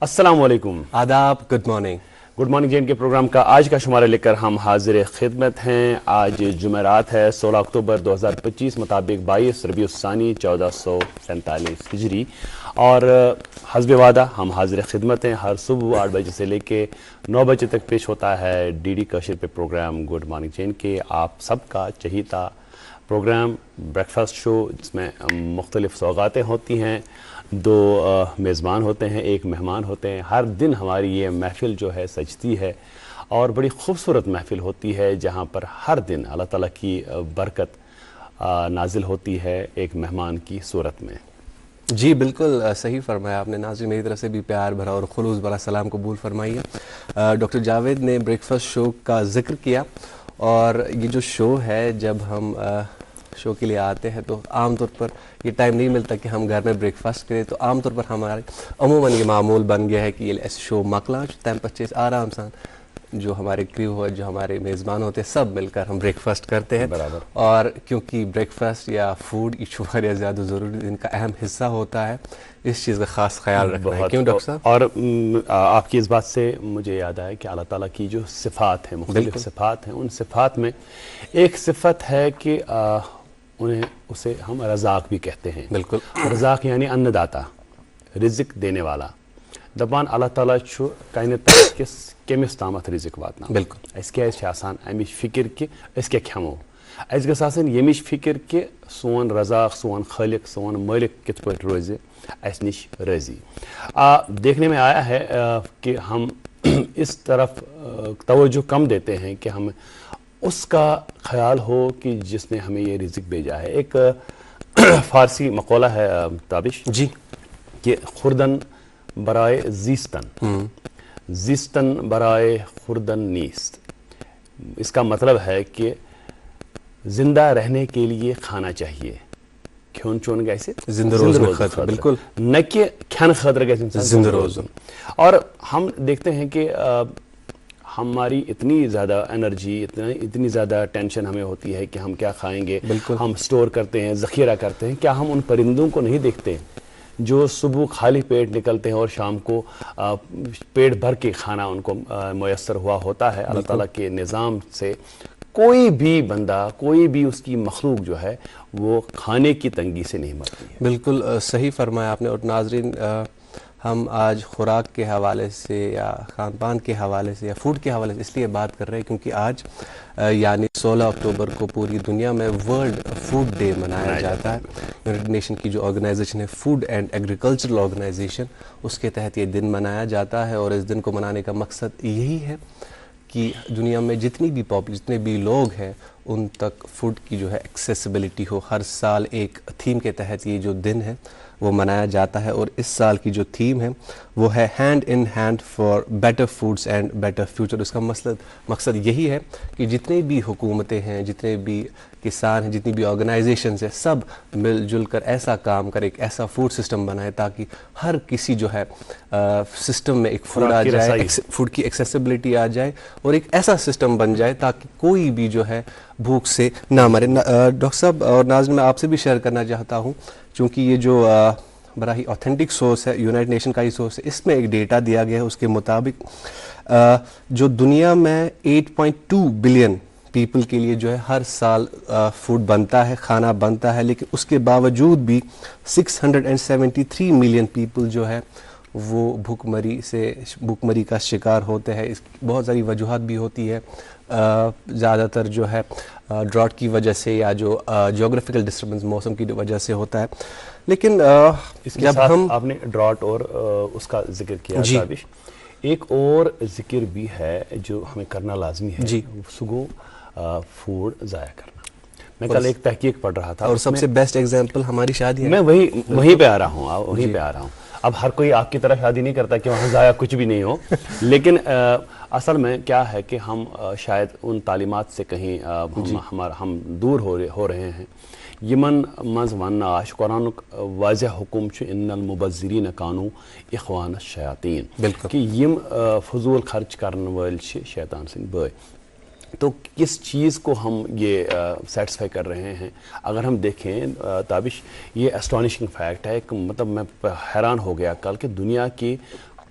السلام علیکم، آداب، گڈ مارننگ۔ گڈ مارننگ جین کے پروگرام کا آج کا شمارہ لے کر ہم حاضر خدمت ہیں۔ آج جمعرات ہے 16 اکتوبر 2025 مطابق 22 ربیع الثانی 1447 ہجری، اور حسب وعدہ ہم حاضر خدمت ہیں۔ ہر صبح 8 بجے سے لے کے 9 بجے تک پیش ہوتا ہے ڈی ڈی کشر پہ پروگرام گڈ مارننگ جین کے آپ سب کا چہیتا پروگرام بریک فاسٹ شو، جس میں مختلف سوغاتیں ہوتی ہیں، 2 میزبان ہوتے ہیں، 1 مہمان ہوتے ہیں۔ ہر دن ہماری یہ محفل جو ہے سجتی ہے اور بڑی خوبصورت محفل ہوتی ہے، جہاں پر ہر دن اللہ تعالیٰ کی برکت نازل ہوتی ہے ایک مہمان کی صورت میں۔ جی بالکل صحیح فرمایا آپ نے ناظرین، میری طرف سے بھی پیار بھرا اور خلوص بھرا سلام قبول فرمائیے۔ ڈاکٹر جاوید نے بریک فاسٹ شو کا ذکر کیا، اور یہ جو شو ہے، جب ہم شو کے لیے آتے ہیں تو عام طور پر یہ ٹائم نہیں ملتا کہ ہم گھر میں بریک فاسٹ کریں، تو عام طور پر ہمارے عموماً یہ معمول بن گیا ہے کہ یہ ایسے شو مکلا ٹائم پچیس آرام سان جو ہمارے کریو ہے، جو ہمارے میزبان ہوتے ہیں، سب مل کر ہم بریک فاسٹ کرتے ہیں برابر۔ اور کیونکہ بریک فاسٹ یا فوڈ یہ واریاہ زیادہ ضروری، ان کا اہم حصہ ہوتا ہے، اس چیز کا خاص خیال رکھنا ہے۔ کیوں ڈاکٹر صاحب؟ اور آپ کی اس بات سے مجھے یاد آیا کہ اللہ تعالیٰ کی جو صفات ہیں، مختلف صفات ہیں، ان صفات میں ایک صفت ہے کہ اسے ہم رزاق بھی کہتے ہیں۔ بالکل، رزاق یعنی ان داتا، رزق دینے والا۔ دپان اللہ تعالیٰ چھُ کائنات کس کیمس تامت رزق واتنا۔ بالکل، اس کیازِ چھِ آسان امِچ فکر کہ أسۍ کیٛاہ کھٮ۪مو۔ اَسہِ گٔژھ آسٕنۍ ییٚمِچ فکر کہ سون رزاق، سون خالق، سون مالک کِتھ پٲٹھۍ روزِ اَسہِ نِش راضی۔ دیکھنے میں آیا ہے کہ ہم اس طرف توجہ کم دیتے ہیں کہ ہم اس کا خیال ہو کہ جس نے ہمیں یہ رزق بھیجا ہے۔ ایک فارسی مقولہ ہے تابش جی، کہ خوردن برائے زیستن، زیستن برائے خوردن نیست۔ اس کا مطلب ہے کہ زندہ رہنے کے لیے کھانا چاہیے، کھیون چون گیسے زندہ روزن خاطر، بالکل، نہ کہ کھین خاطر گیسے انسان زندہ روزن۔ اور ہم دیکھتے ہیں کہ ہماری اتنی زیادہ انرجی، اتنی زیادہ ٹینشن ہمیں ہوتی ہے کہ ہم کیا کھائیں گے، ہم سٹور کرتے ہیں، ذخیرہ کرتے ہیں۔ کیا ہم ان پرندوں کو نہیں دیکھتے جو صبح خالی پیٹ نکلتے ہیں اور شام کو پیٹ بھر کے کھانا ان کو میسر ہوا ہوتا ہے؟ اللہ تعالیٰ کے نظام سے کوئی بھی بندہ، کوئی بھی اس کی مخلوق جو ہے وہ کھانے کی تنگی سے نہیں مرتی ہے۔ بالکل صحیح فرمایا آپ نے۔ اور ناظرین، ہم آج خوراک کے حوالے سے یا خان پان کے حوالے سے یا فوڈ کے حوالے سے اس لیے بات کر رہے ہیں کیونکہ آج یعنی 16 اکتوبر کو پوری دنیا میں ورلڈ فوڈ ڈے منایا جاتا ہے۔ یونائیٹڈ نیشن کی جو آرگنائزیشن ہے، فوڈ اینڈ ایگریکلچرل آرگنائزیشن، اس کے تحت یہ دن منایا جاتا ہے، اور اس دن کو منانے کا مقصد یہی ہے کہ دنیا میں جتنے بھی لوگ ہیں ان تک فوڈ کی جو ہے ایکسیسیبلٹی ہو۔ ہر سال ایک تھیم کے تحت یہ جو دن ہے وہ منایا جاتا ہے، اور اس سال کی جو تھیم ہے وہ ہے hand in hand for better foods and better future. اس کا مقصد یہی ہے کہ جتنے بھی حکومتیں ہیں، جتنے بھی کسان ہیں، جتنی بھی آرگنائزیشنز ہیں، سب مل جل کر ایسا کام کرے، ایک ایسا فوڈ سسٹم بنائے تاکہ ہر کسی جو ہے سسٹم میں ایک فوڈ آ جائے، فوڈ کی ایکسیسیبلٹی آ جائے، اور ایک ایسا سسٹم بن جائے تاکہ کوئی بھی جو ہے بھوک سے نہ مرے۔ ڈاکٹر صاحب اور ناظرین، میں آپ سے بھی شیئر کرنا چاہتا ہوں، چونکہ یہ جو بڑا ہی اوتھینٹک سورس ہے، یونائٹڈ نیشن کا ہی سورس ہے، اس میں ایک ڈیٹا دیا گیا ہے۔ اس کے مطابق جو دنیا میں 8.2 بلین پیپل کے لیے جو ہے ہر سال فوڈ بنتا ہے، کھانا بنتا ہے، لیکن اس کے باوجود بھی 673 ملین پیپل جو ہے وہ بھوک مری کا شکار ہوتے ہیں۔ اس کی بہت ساری وجوہات بھی ہوتی ہے، زیادہ تر جو ہے ڈراٹ کی وجہ سے یا جو جیوگرافیکل ڈسٹربنس موسم کی وجہ سے ہوتا ہے۔ لیکن اس کے ساتھ آپ نے ڈراٹ اور اس کا ذکر کیا تابش، ایک اور ذکر بھی ہے جو ہمیں کرنا لازمی ہے، صبح فوڈ ضائع کرنا۔ میں کل ایک تحقیق پڑھ رہا تھا، اور سب سے بیسٹ ایگزامپل ہماری شادی ہے۔ میں وہیں پہ آ رہا ہوں، اب ہر کوئی آپ کی طرح شادی نہیں کرتا کہ وہاں ضائع کچھ بھی نہیں ہو، لیکن اصل میں کیا ہے کہ ہم شاید ان تعلیمات سے کہیں ہم دور ہو رہے ہیں۔ یمن مز ون آش قرآن واضح حکم ان المبذرین کانو اخوان الشیاطین، کہ یم فضول خرچ کرن ول شیطان سن بھائی۔ تو کس چیز کو ہم یہ سیٹسفائی کر رہے ہیں؟ اگر ہم دیکھیں تابش، یہ اسٹانشنگ فیکٹ ہے کہ مطلب میں حیران ہو گیا کل کہ دنیا کی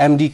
MD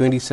20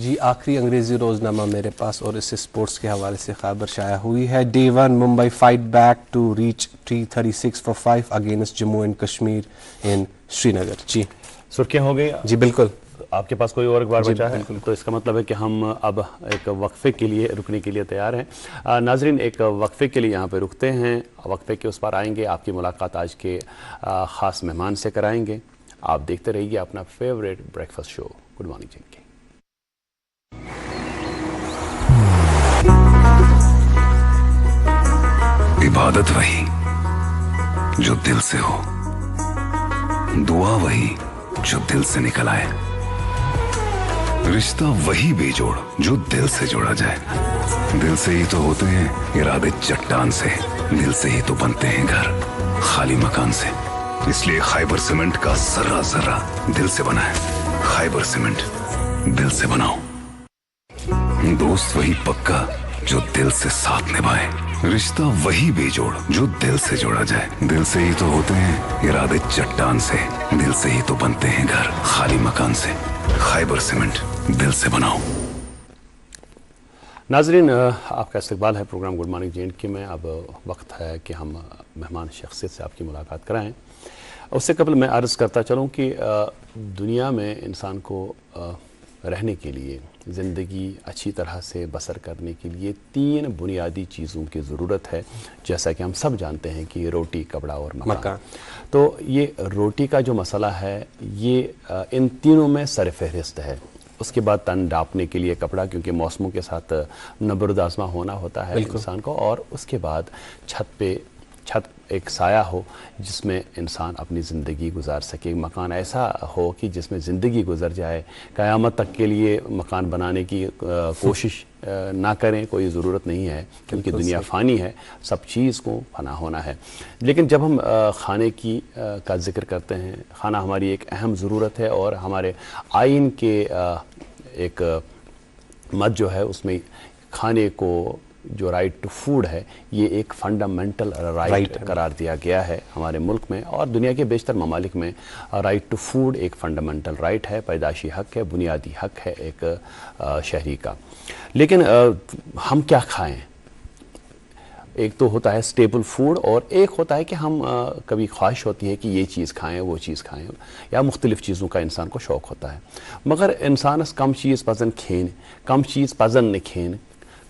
جی آخری انگریزی روزنامہ میرے پاس اور اس سے اسپورٹس کے حوالے سے خبر شائع ہوئی ہے. Day 1 Mumbai fight back to reach 336 for 5 against Jammu and Kashmir in Srinagar. جی سرخیاں ہو گئی. جی بالکل. آپ کے پاس کوئی اور اخبار بچا ہے تو اس کا مطلب ہے کہ ہم اب ایک وقفے کے لیے رکنے کے لیے تیار ہیں. ناظرین ایک وقفے کے لیے یہاں پہ رکتے ہیں. وقفے کے اس پر آئیں گے. آپ کی ملاقات آج کے خاص مہمان سے کرائیں گے. آپ دیکھتے رہیے اپنا فیوریٹ بریک فاسٹ شو گڈ مارننگ جن کے. عبادت وہی جو دل سے ہو, دعا وہی جو دل سے نکل آئے, رشتہ وہی بے جوڑ جو دل سے جوڑا جائے. دل سے ہی تو ہوتے ہیں ارادے چٹان سے, دل سے ہی تو بنتے ہیں گھر خالی مکان سے. اس لیے خیبر سیمنٹ کا ذرہ ذرہ دل سے بنا ہے. خیبر سیمنٹ دل سے بناؤ. دوست وہی پکا جو دل سے ساتھ نبھائے, رشتہ وہی بے جوڑ جو دل سے جوڑا جائے. دل سے ہی تو ہوتے ہیں ارادے چٹان سے, دل سے ہی تو بنتے ہیں گھر خالی مکان سے. خیبر سیمنٹ دل سے بناؤ. ناظرین آپ کا استقبال ہے پروگرام گڈ مارننگ JNK میں. اب وقت ہے کہ ہم مہمان شخصیت سے آپ کی ملاقات کرائیں. اس سے قبل میں عرض کرتا چلوں کہ دنیا میں انسان کو رہنے کے لیے, زندگی اچھی طرح سے بسر کرنے کے لیے 3 بنیادی چیزوں کی ضرورت ہے, جیسا کہ ہم سب جانتے ہیں کہ روٹی, کپڑا اور مکان. تو یہ روٹی کا جو مسئلہ ہے یہ ان تینوں میں سر فہرست ہے. اس کے بعد تن ڈھانپنے کے لیے کپڑا, کیونکہ موسموں کے ساتھ نبرد آزما ہونا ہوتا ہے انسان کو, اور اس کے بعد چھت ایک سایہ ہو جس میں انسان اپنی زندگی گزار سکے. مکان ایسا ہو کہ جس میں زندگی گزر جائے. قیامت تک کے لیے مکان بنانے کی کوشش نہ کریں, کوئی ضرورت نہیں ہے, کیونکہ دنیا فانی ہے, سب چیز کو فنا ہونا ہے. لیکن جب ہم کھانے کا ذکر کرتے ہیں, کھانا ہماری ایک اہم ضرورت ہے, اور ہمارے آئین کے ایک مت جو ہے اس میں کھانے کو جو رائٹ ٹو فوڈ ہے یہ ایک فنڈامنٹل رائٹ قرار دیا گیا ہے ہمارے ملک میں, اور دنیا کے بیشتر ممالک میں رائٹ ٹو فوڈ ایک فنڈامنٹل رائٹ ہے, پیدائشی حق ہے, بنیادی حق ہے ایک شہری کا. لیکن ہم کیا کھائیں؟ ایک تو ہوتا ہے سٹیبل فوڈ, اور ایک ہوتا ہے کہ ہم کبھی خواہش ہوتی ہے کہ یہ چیز کھائیں, وہ چیز کھائیں, یا مختلف چیزوں کا انسان کو شوق ہوتا ہے. مگر انسانس کم چیز پزن کھین, کم چیز پزن نہ کھین,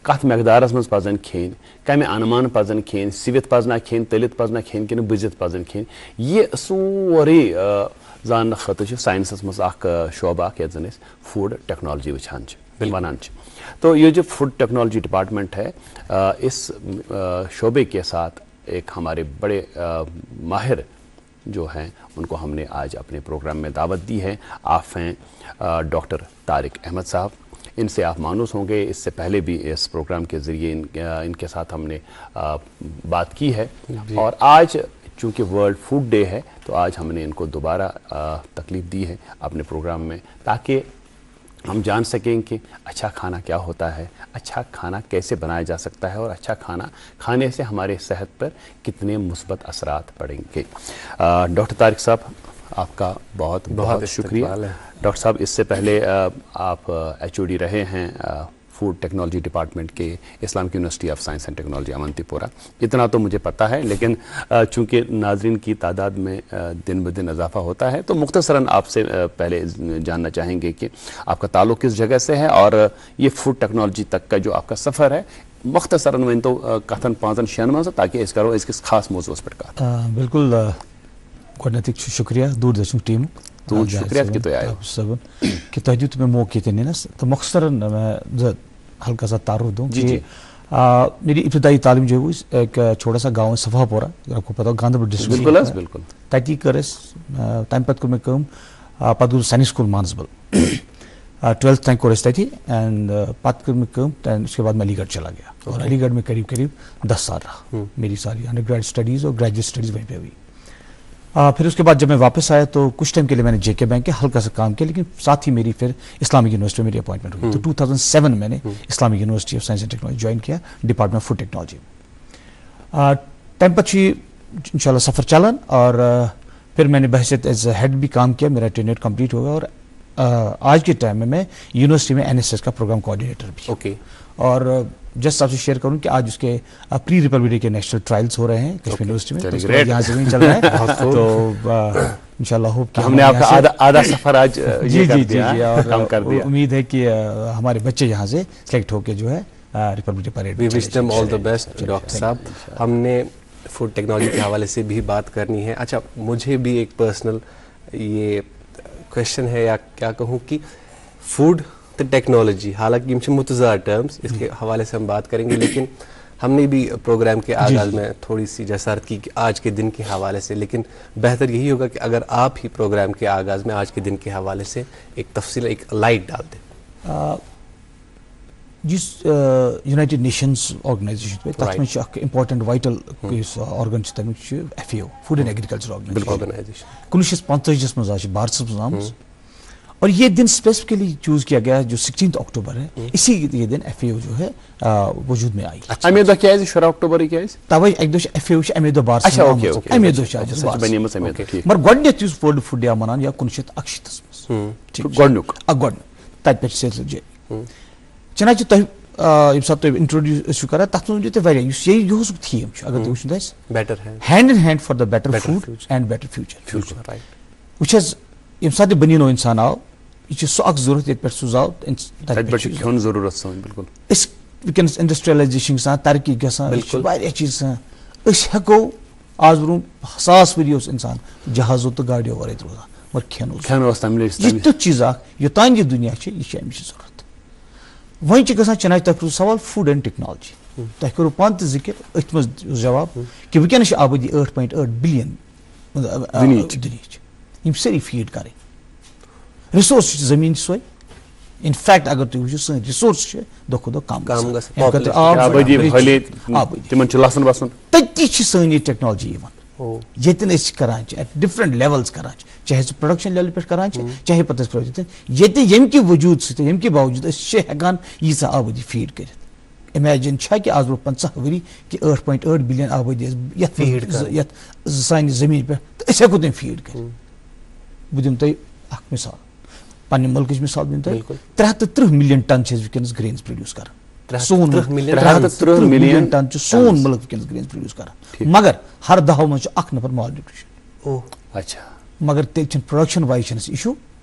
کت مقدارس مز پزن کھین, کمہ انمان پزن کھین, سوت پزنا کھین, تلت پزنا کھین کن بزت پزن کھین. یہ سورے زان خاطر سائنسس مز اخ شعبہ اخ یتھ زن اس فوڈ ٹیکنالوجی وچھان ونان. تو یہ جو فوڈ ٹیکنالوجی ڈپارٹمنٹ ہے, اس شعبے کے ساتھ ایک ہمارے بڑے ماہر جو ہیں ان کو ہم نے آج اپنے پروگرام میں دعوت دی ہے. آپ ہیں ڈاکٹر طارق احمد صاحب. ان سے آپ مانوس ہوں گے, اس سے پہلے بھی اس پروگرام کے ذریعے ان کے ساتھ ہم نے بات کی ہے. اور آج چونکہ ورلڈ فوڈ ڈے ہے تو آج ہم نے ان کو دوبارہ تکلیف دی ہے اپنے پروگرام میں, تاکہ ہم جان سکیں کہ اچھا کھانا کیا ہوتا ہے, اچھا کھانا کیسے بنایا جا سکتا ہے, اور اچھا کھانا کھانے سے ہمارے صحت پر کتنے مثبت اثرات پڑیں گے. ڈاکٹر طارق صاحب آپ کا بہت بہت شکریہ. ڈاکٹر صاحب اس سے پہلے آپ HOD رہے ہیں فوڈ ٹیکنالوجی ڈپارٹمنٹ کے Islamic University of Science and Technology Awantipora. اتنا تو مجھے پتہ ہے, لیکن چونکہ ناظرین کی تعداد میں دن بدن اضافہ ہوتا ہے تو مختصراً آپ سے پہلے جاننا چاہیں گے کہ آپ کا تعلق کس جگہ سے ہے, اور یہ فوڈ ٹیکنالوجی تک کا جو آپ کا سفر ہے مختصراً ون تو کتن 5-6 مز, تاکہ اس کرو اس کس خاص موضوع پر کت. بالکل گۄڈنیٚتھٕے چھُ شُکریہ دوٗردرشن ٹیٖم تُہُنٛد شُکریہ کہِ تُہۍ آیِو صٲبن کہ تۄہہِ دیُت مےٚ موقع ییٚتٮ۪ن یِنس تہٕ مۄخصرن میں ہلکا سا تعارف دوں کہ میری ابتدائی تعلیم جو ہے ایک چھوٹا سا گاؤں صفا پورہ, اگر آپ کو پتا ہو گاندربل ڈسٹرکٹ. بالکل تتی کر اسہِ تمہِ پتہٕ کوٚر مےٚ کٲم, پتہٕ گوٚو ساینس سکوٗل مانسبل 12th تام کوٚر اسہِ تتی, اینڈ پتہٕ کٔر مےٚ کٲم, اس کے بعد میں علی گڑھ چلا گیا, اور علی گڑھ میں قریب 10 سال رہا. میری ساری انڈر گریجویٹ اسٹڈیز اور گریجویٹ اسٹڈیز وہیں پہ ہوئی. پھر اس کے بعد جب میں واپس آیا تو کچھ ٹائم کے لیے میں نے JK بینک کے ہلکا سا کام کیا, لیکن ساتھ ہی میری پھر اسلامک یونیورسٹی میں میری اپوائنٹمنٹ ہوئی. تو 2007 میں نے Islamic University of Science and Technology join کیا, department of food technology. Time پتہ انشاء اللہ سفر چلان, اور پھر میں نے بحثیت ایز اے ہیڈ بھی کام کیا, میرا ٹرینڈ کمپلیٹ ہوگا, اور آج کے ٹائم میں یونیورسٹی میں NSS کا پروگرام کوآرڈینیٹر بھی ہوں. اوکے. اور جسٹ آپ سے شیئر کروں کہ آج اس کے پری ریپبلک ڈے کے نیشنل ٹرائلز ہو رہے ہیں کشمیر یونیورسٹی میں, تو یہاں سے نہیں چل رہا ہے. تو انشاءاللہ ہوپ کہ ہم نے آپ کا آدھا سفر آج جی اور امید ہے کہ ہمارے بچے یہاں سے سلیکٹ ہو کے جو ہے Republic Day parade. We wish them all the best doctor صاحب. ہم نے فوڈ ٹیکنالوجی کے حوالے سے بھی بات کرنی ہے. اچھا, مجھے بھی ایک پرسنل یہ کویشچن ہے یا کیا کہوں کہ فوڈ تو ٹیکنالوجی, حالانکہ یہ متضاد ٹرمز, اس کے حوالے سے ہم بات کریں گے, لیکن ہم نے بھی پروگرام کے آغاز میں تھوڑی سی جسارت کی کہ آج کے دن کے حوالے سے, لیکن بہتر یہی ہوگا کہ اگر آپ ہی پروگرام کے آغاز میں آج کے دن کے حوالے سے ایک تفصیل, ایک لائٹ ڈال دیں. جس یونائٹڈ نیشنز آرگنائزیشن پہ تک میں اخ امپارٹنٹ وائٹل آرگن تمیک FAO Food and Agriculture Organization 1945 مز آج بھارتس مز آمز, اور یہ دن اسپیسیفکلی چوز کیا گیا جو 16 اکتوبر ہے, اسی یہ دن FAO جو ہے وجود میں آئی. امے دہ کیا 16 اکتوبر کی توے اک دہ FAO امے دہ بارس امے دہ مگر گۄڈنیتھ یُس ورلڈ فوڈ ڈے منان یا 1961 مز گۄڈنیُک تتہ پٮ۪ٹھ سیل جے چنانچہ تُہۍ ییٚمہِ ساتہٕ تُہۍ انٹروڈیوس چھِو کران تتھ منٛز ؤنِو تُہۍ واریاہ یُس یِہُس تھیٖم چھُ اگر تُہۍ وٕچھِو آسہِ better hand in hand for the better food and better future. وٕچھ حظ ییٚمہِ ساتہٕ تہِ بنیٖنو اِنسان آو یہ چھُ سُہ اکھ ضروٗرت ییٚتہِ پٮ۪ٹھ سُہ زاو کھیون ضروٗرت سٲنۍ بالکل. أسۍ وٕنکیٚنس انڈسٹریلایزیشن گژھان ترقی گژھان واریاہ چیٖز گژھان, أسۍ ہٮ۪کو آز برونٛہہ 1000 ؤری اوس اِنسان جہازو تہٕ گاڑیو ورٲے روزان مگر کھٮ۪ن اوس یہِ تیُتھ چیٖز اکھ یوٚتانۍ یہِ دُنیا چھِ یہِ چھِ اَمِچ ضروٗرت. وۄنۍ چھِ گژھان چنانچہ تۄہہِ کوٚروٕ سوال فوڈ اینڈ ٹیکنالوجی, تۄہہِ کوٚروٕ پانہٕ تہِ ذِکر أتھۍ منٛز اوس جواب کہِ وٕنکیٚنس چھِ آبٲدی 8.8 بِلین دُنیہِچ, یِم سٲری فیٖڈ کَرٕنۍ. رِسورس چھِ زٔمیٖن چھِ سۄے, اِن فیکٹ اگر تُہۍ وٕچھِو سٲنۍ رِسورس چھِ دۄہ کھۄتہٕ دۄہ کم تٔتی چھِ سٲنۍ یہِ ٹیکنالوجی یِوان ییٚتٮ۪ن أسۍ کران چھِ ایٹ ڈفرنٹ لیولز کران چھِ, چاہے سُہ پروڈکشن لیولہِ پٮ۪ٹھ کران چھِ چاہے پتہٕ أسۍ پروجیکٹ ییٚتہِ ییٚمہِ کہِ وجوٗد سۭتۍ ییٚمہِ کہِ باوجوٗد أسۍ چھِ ہٮ۪کان ییٖژاہ آبٲدی فیٖڈ کٔرِتھ. اِمیجِن چھا کہِ آز برونٛہہ 50 ؤری کہِ 8.8 بِلین آبٲدی ٲس یتھ سانہِ زٔمیٖن پٮ۪ٹھ تہٕ أسۍ ہٮ۪کو تِم فیٖڈ کٔرِتھ. بہٕ دِمہٕ تۄہہِ اکھ مِثال, پننہِ مُلکٕچ مِثال دِمہٕ تۄہہِ 330 ملین ٹن چھِ أسۍ وٕنکیٚنس گرینز پروڈیوس کران. سون 330 ملین ٹن چھُ سون مُلک وٕنکیٚنس گرینز پروڈیوس کران, مگر ہر 10 منٛز چھُ اکھ نفر مال نیوٗٹرِشن. اچھا مگر تیٚلہِ چھُنہٕ پروڈکشن وایز چھُنہٕ اَسہِ اِشوٗ,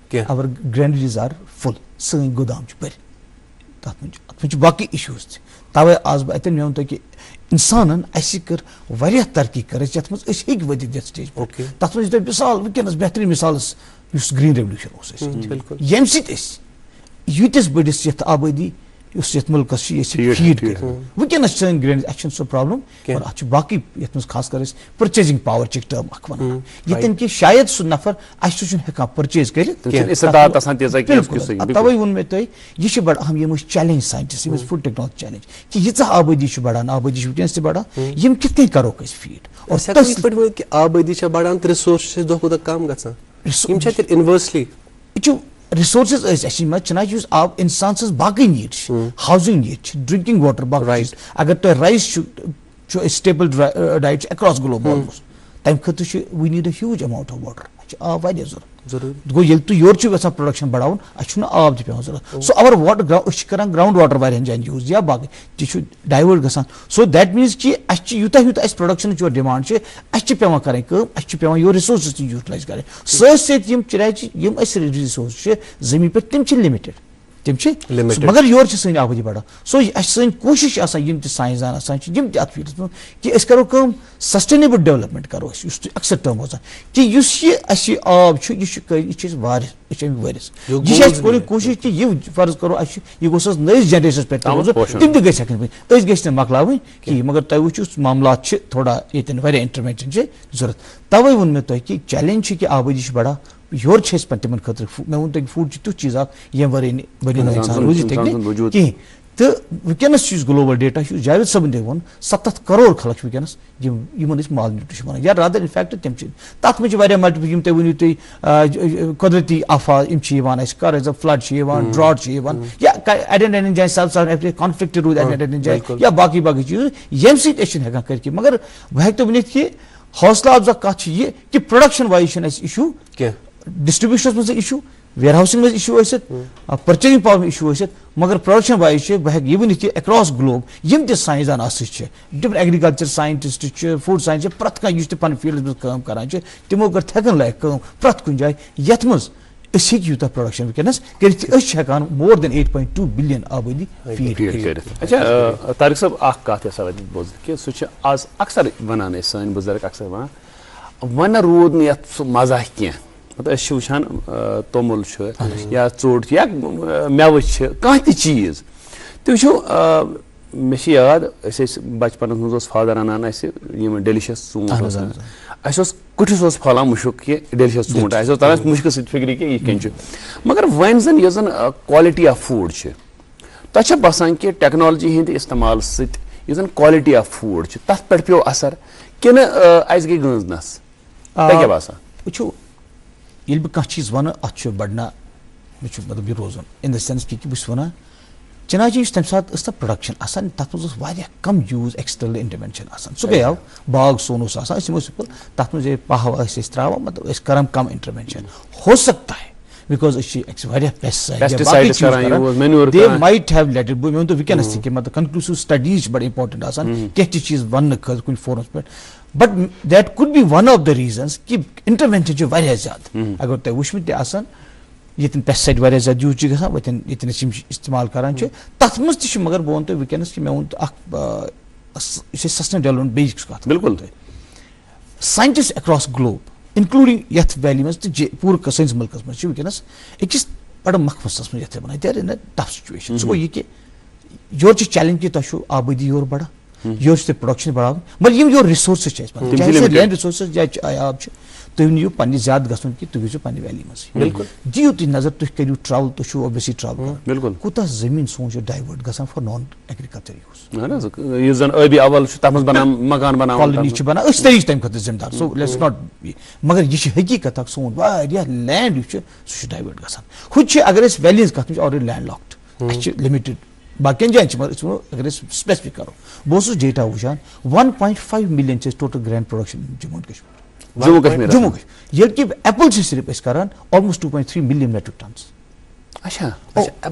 اور گرینڈریز آر فُل, سٲنۍ گودام چھِ بٔرِتھ, تتھ منٛز چھِ باقٕے اِشوٗز تہِ. توے آز بہٕ اتٮ۪ن مےٚ ووٚن تۄہہِ کہِ انسانن اَسہِ کٔر واریاہ ترقی کٔر اَسہِ یتھ منٛز أسۍ ہیٚکۍ وٲتِتھ یتھ سٹیج پٮ۪ٹھ. تتھ منٛز چھِ تۄہہِ مثال وٕنکیٚنس بہتریٖن مثال یُس گرین ریولوشن اوس اَسہِ, ییٚمہِ سۭتۍ أسۍ ییٖتِس بٔڑِس یتھ آبٲدی یُس یتھ مُلکس چھِ یہِ فیٖڈ کٔرِتھ وٕنکیٚنس چھِ سٲنۍ گرین اَسہِ چھُنہٕ سُہ پرابلم, اور اتھ چھُ باقٕے یتھ منٛز خاص کر أسۍ پرچیزنگ پاور چھِ ٹٲرم اکھ ونان ییٚتٮ۪ن کہِ شاید سُہ نفر اَسہِ سُہ چھُنہٕ ہٮ۪کان پرچیز کٔرِتھ. توے ووٚن مےٚ تۄہہِ یہِ چھِ بڑٕ اہم, یِم ٲسۍ چیلینج ساینٹسٹ, یِم ٲسۍ فوڈ ٹیکنالوجی چیلینج کہِ ییٖژاہ آبٲدی چھِ بڑان, آبٲدی چھِ وٕنکیٚنس تہِ بڑان, یِم کِتھ کٔنۍ کروکھ أسۍ فیٖڈ. آبٲدی چھِ بڑان تہٕ رِسورس چھِ دۄہ کھۄتہٕ دۄہ کم گژھان, یِم چھا تیٚلہِ انوٲرسلی یہِ چھُ رِسورسز ٲسۍ اَسہِ منٛز چنانچہ یُس آب اِنسان سٕنٛز باقٕے نیٖڈ چھِ, ہاوزِنگ نیٖڈ چھِ, ڈرٛنکِنگ واٹر باقٕے اگر تۄہہِ رایس چھُ أسۍ سٹیبل ڈایٹ چھُ ایکراس گلوب آلموسٹ, تمہِ خٲطرٕ چھُ we need a huge amount of water, اَسہِ چھُ آب واریاہ ضروٗرت. گوٚو ییٚلہِ تُہۍ یورٕ چھِو یژھان پروڈکشن بڑاوُن اَسہِ چھُنہٕ آب تہِ پیٚوان ضروٗرت. سو اَور واٹر أسۍ چھِ کران گراوُنڈ واٹر واریاہن جاین یوٗز یا باقٕے تہِ چھُ ڈایوٲٹ گژھان. سو دیٹ میٖنٕز کہِ اَسہِ چھِ یوٗتاہ یوٗتاہ اَسہِ پروڈکشنٕچ یورٕ ڈِمانڈ چھِ اَسہِ چھِ پیٚوان کَرٕنۍ کٲم, اَسہِ چھِ پیٚوان یورٕ رِسورسز تہِ یوٗٹِلایز کَرٕنۍ. سۭتۍ سۭتۍ یِم چنانچہ یِم اَسہِ رِسورس چھِ زٔمیٖن پٮ۪ٹھ تِم چھِ لِمِٹِڈ, تِم چھِ مگر یورٕ چھِ سٲنۍ آبٲدی بڑان. سو اَسہِ سٲنۍ کوٗشِش چھِ آسان یِم تہِ ساینسدان آسان چھِ یِم تہِ اَتھ فیٖلڈس منٛز کہِ أسۍ کرو کٲم سسٹینیبل ڈیولپمنٹ کرو أسۍ, یُس تُہۍ اکثر ٹٲرم بوزان کہِ یُس یہِ اَسہِ یہِ آب چھُ یہِ چھِ أسۍ واریاہ أسۍ چھِ اَمہِ وٲرِس, یہِ چھِ اَسہِ پوٗرٕ کوٗشِش کہِ یہِ فرض کرو اَسہِ یہِ گوٚژھ حظ نٔیِس جنریشنس پٮ۪ٹھ تِم تہِ گژھِ ہٮ۪کٕنۍ بٔنِتھ, أسۍ گژھِ نہٕ مۄکلاوٕنۍ کِہینۍ. مگر تۄہہِ وٕچھِو معاملات چھِ تھوڑا ییٚتٮ۪ن واریاہ انٹروینشن چھِ ضروٗرت. توے ووٚن مےٚ تۄہہِ کہِ چیلینج چھِ کہِ آبٲدی چھِ بڑان, یورٕ چھِ أسۍ پتہٕ تِمن خٲطرٕ مےٚ ووٚن تۄہہِ فوڈ چھُ تیُتھ چیٖز اکھ ییٚمہِ ورٲے بنہِ نہٕ اِنسان روٗزِتھ ہیٚکہِ نہٕ کِہینۍ. تہٕ وٕنکیٚنس چھُ یُس گلوبل ڈیٹا چھُ جاوید صٲبن تہِ ووٚن 70 کرور خلق چھِ وٕنکیٚنس یِمن أسۍ مال نیوٗٹرِشن وَنان, یا رادر اِنفیکٹ تِم چھِ تتھ منٛز چھِ واریاہ ملٹِپل یِم تُہۍ ؤنِو تُہۍ قۄدرٔتی آفات یِم چھِ یِوان اَسہِ کر فلڈ چھِ یِوان, ڈراٹ چھِ یِوان, یا اَڑٮ۪ن اَڑٮ۪ن جاین سیلف کانفلکٹ روٗدۍ اَڑٮ۪ن اَڑٮ۪ن جاین یا باقٕے باقٕے چیٖز ییٚمہِ سۭتۍ أسۍ چھِنہٕ ہٮ۪کان کٔرِتھ کینٛہہ. مگر بہٕ ہٮ۪کہٕ تۄہہِ ؤنِتھ کہِ حوصلہٕ افزا کتھ چھِ یہِ کہِ پروڈکشن وایز چھُنہٕ اَسہِ اِشوٗ کینٛہہ. ڈسٹربیوشنس مز ایشو ویئر ہاؤسنگ مز ایشو ٲسِتھ پرچیزنگ پاور ایشو ٲسِتھ مگر پروڈکشن وائز بہٕ ہیٚکہٕ یہِ ؤنِتھ کہِ اکراس گلوب یِم تہِ ساینسدان آسٕنۍ چھِ ڈفرنٹ ایگریکلچر ساینٹسٹ چھِ فوڈ ساینس چھِ پرٛٮ۪تھ کانٛہہ یُس تہِ پنٕنۍ فیٖلڈس منٛز کٲم کران چھِ تِمو کٔر تھٮ۪کن لایق کٲم پرٛٮ۪تھ کُنہِ جایہِ یتھ منٛز أسۍ ہیٚکہِ یوٗتاہ پروڈکشن ونکیٚنس کٔرِتھ أسۍ چھِ ہٮ۪کان مور دین 8.2 بلین آبٲدی فیٖڈ کٔرِتھ. اچھا طارق صٲب اکھ کتھ یژھا بوزنہٕ کہِ سُہ چھِ آز اکثر ونان أسۍ سٲنۍ بُزرگ اکثر ونان وۄنۍ روٗد نہٕ یتھ سُہ مزہ کینٛہہ مطلب أسۍ چھِ وٕچھان توٚمُل چھُ یا ژوٚٹ چھُ یا مٮ۪وٕ چھِ کانٛہہ تہِ چیٖز تُہۍ وٕچھِو مےٚ چھِ یاد أسۍ ٲسۍ بچپنس منٛز اوس فادر انان اسہِ یِم ڈیلِشس ژوٗنٛٹھ اوس اسہِ اوس کُٹھِس اوس پھۄلان مُشُک کہِ ڈیلِشس ژوٗنٛٹھ اسہِ اوس تران مُشکہٕ سۭتۍ فِکرِ کہِ یہِ کٔمۍ چھُ مگر وۄنۍ زن یۄس زن کالٹی آف فوڈ چھِ تۄہہِ چھا باسان کہِ ٹیکنالجی ہٕنٛدِ استعمال سۭتۍ یُس زن کالٹی آف فوڈ چھِ تتھ پٮ۪ٹھ پیٚو اثر کِنہٕ اسہِ گٔے گٔنٛزنس تۄہہِ کیٛاہ باسان؟ وٕچھو ییٚلہِ بہٕ کانٛہہ چیٖز وَنہٕ اَتھ چھُ بَڑنا مےٚ چھُ مطلب یہِ روزُن اِن دَ سٮ۪نٕس کہِ بہٕ چھُس وَنان چِناجی یُس تَمہِ ساتہٕ ٲس نہ پرٛوڈَکشَن آسان تَتھ منٛز اوس واریاہ کَم یوٗز ایٚکسٹرنل اِنٹَروٮ۪نشَن آسان سُہ گٔیو باغ سون اوس آسان أسۍ یِمو سِمپٕل تَتھ منٛز پَہہ ٲسۍ أسۍ ترٛاوان مطلب أسۍ کَران کَم اِنٹَروٮ۪نشَن ہو سکتا ہے بِکاز أسۍ چھِ اَسہِ واریاہ پیسٹِسایڈ دے مایٹ ہیو لیٹ اٹ بہٕ مےٚ ؤنۍتو وٕنکیٚنَس تہِ کہِ مطلب کَنکلوٗسِو سٹڈیٖز چھِ بَڑٕ اِمپاٹنٹ آسان کینٛہہ تہِ چیٖز وَننہٕ خٲطرٕ کُنہِ فورمَس پٮ۪ٹھ but that could be one of the reasons کہِ اِنٹَروٮ۪نشَن چھِ واریاہ زیادٕ اگر تۄہہِ وٕچھمٕتۍ تہِ آسان ییٚتٮ۪ن پیسٹِسایڈ واریاہ زیادٕ یوٗز چھِ گژھان ییٚتٮ۪ن أسۍ یِم استعمال کران چھِ تَتھ منٛز تہِ چھِ مگر بہٕ وَنہٕ تۄہہِ وٕنکیٚنَس کہِ مےٚ ووٚن اکھ یُس أسۍ سسٹین ڈیولپمنٹ بیسِکس کَتھ بِلکُل ساینٹِسٹ اکراس گلوب انکلوٗڈِنگ یتھ ویلی منٛز تہٕ پوٗرٕ سٲنِس مُلکس منٛز چھِ وٕنکیٚنس أکِس بڑٕ مخمصس منٛز یتھ وَنان they are in a tough situation سُہ گوٚو یہِ کہِ یورٕ چھِ چیلینج کہِ تۄہہِ چھُو آبٲدی یورٕ بڑان یورٕ چھِ تۄہہِ پرٛوڈکشن بڑاوٕنۍ مگر یِم یورٕ رِسورسز چھِ اَسہِ چاہے سُہ لینڈ رِسورسز یا آب چھِ تُہۍ نِیِو پننہِ زیادٕ گژھُن کہِ تُہۍ گٔژھِو پننہِ ویلی منٛزٕے بِلکُل دِیِو تُہۍ نظر تُہۍ کٔرِو ٹرٛاوٕل تُہۍ چھُو اوبویسلی ٹرٛاوٕل بِلکُل کوٗتاہ زٔمیٖن سون چھُ ڈایوٲٹ گژھان فار نان ایگرِکلچر یوٗز اہن حظ یُس زن ٲبی اول چھُ تتھ منٛز بنان مکان بناوان کالنی چھِ بنان أسۍ سٲری چھِ تمہِ خٲطرٕ ذِمہٕ دار سو لیٹس ناٹ مگر یہِ چھِ حقیٖقت اکھ سون واریاہ لینڈ یُس چھُ سُہ چھُ ڈایوٲٹ گژھان ہُتہِ چھِ اگر أسۍ ویلی ہٕنٛز کتھ چھِ آلریڈی لینڈ لاکڈ اَسہِ چھِ لِمِٹِڈ باقین جاین چھِ مگر أسۍ وَنو اگر أسۍ سپیسفِک کرو بہٕ اوسُس ڈیٹا وٕچھان 1.5 ملین چھِ أسۍ total green production Jammu and Kashmir Jammu Kashmir ییٚلہِ کہِ ایپل چھِ صرف أسۍ کران آلموسٹ 2.3 ملین میٹرک ٹنز اچھا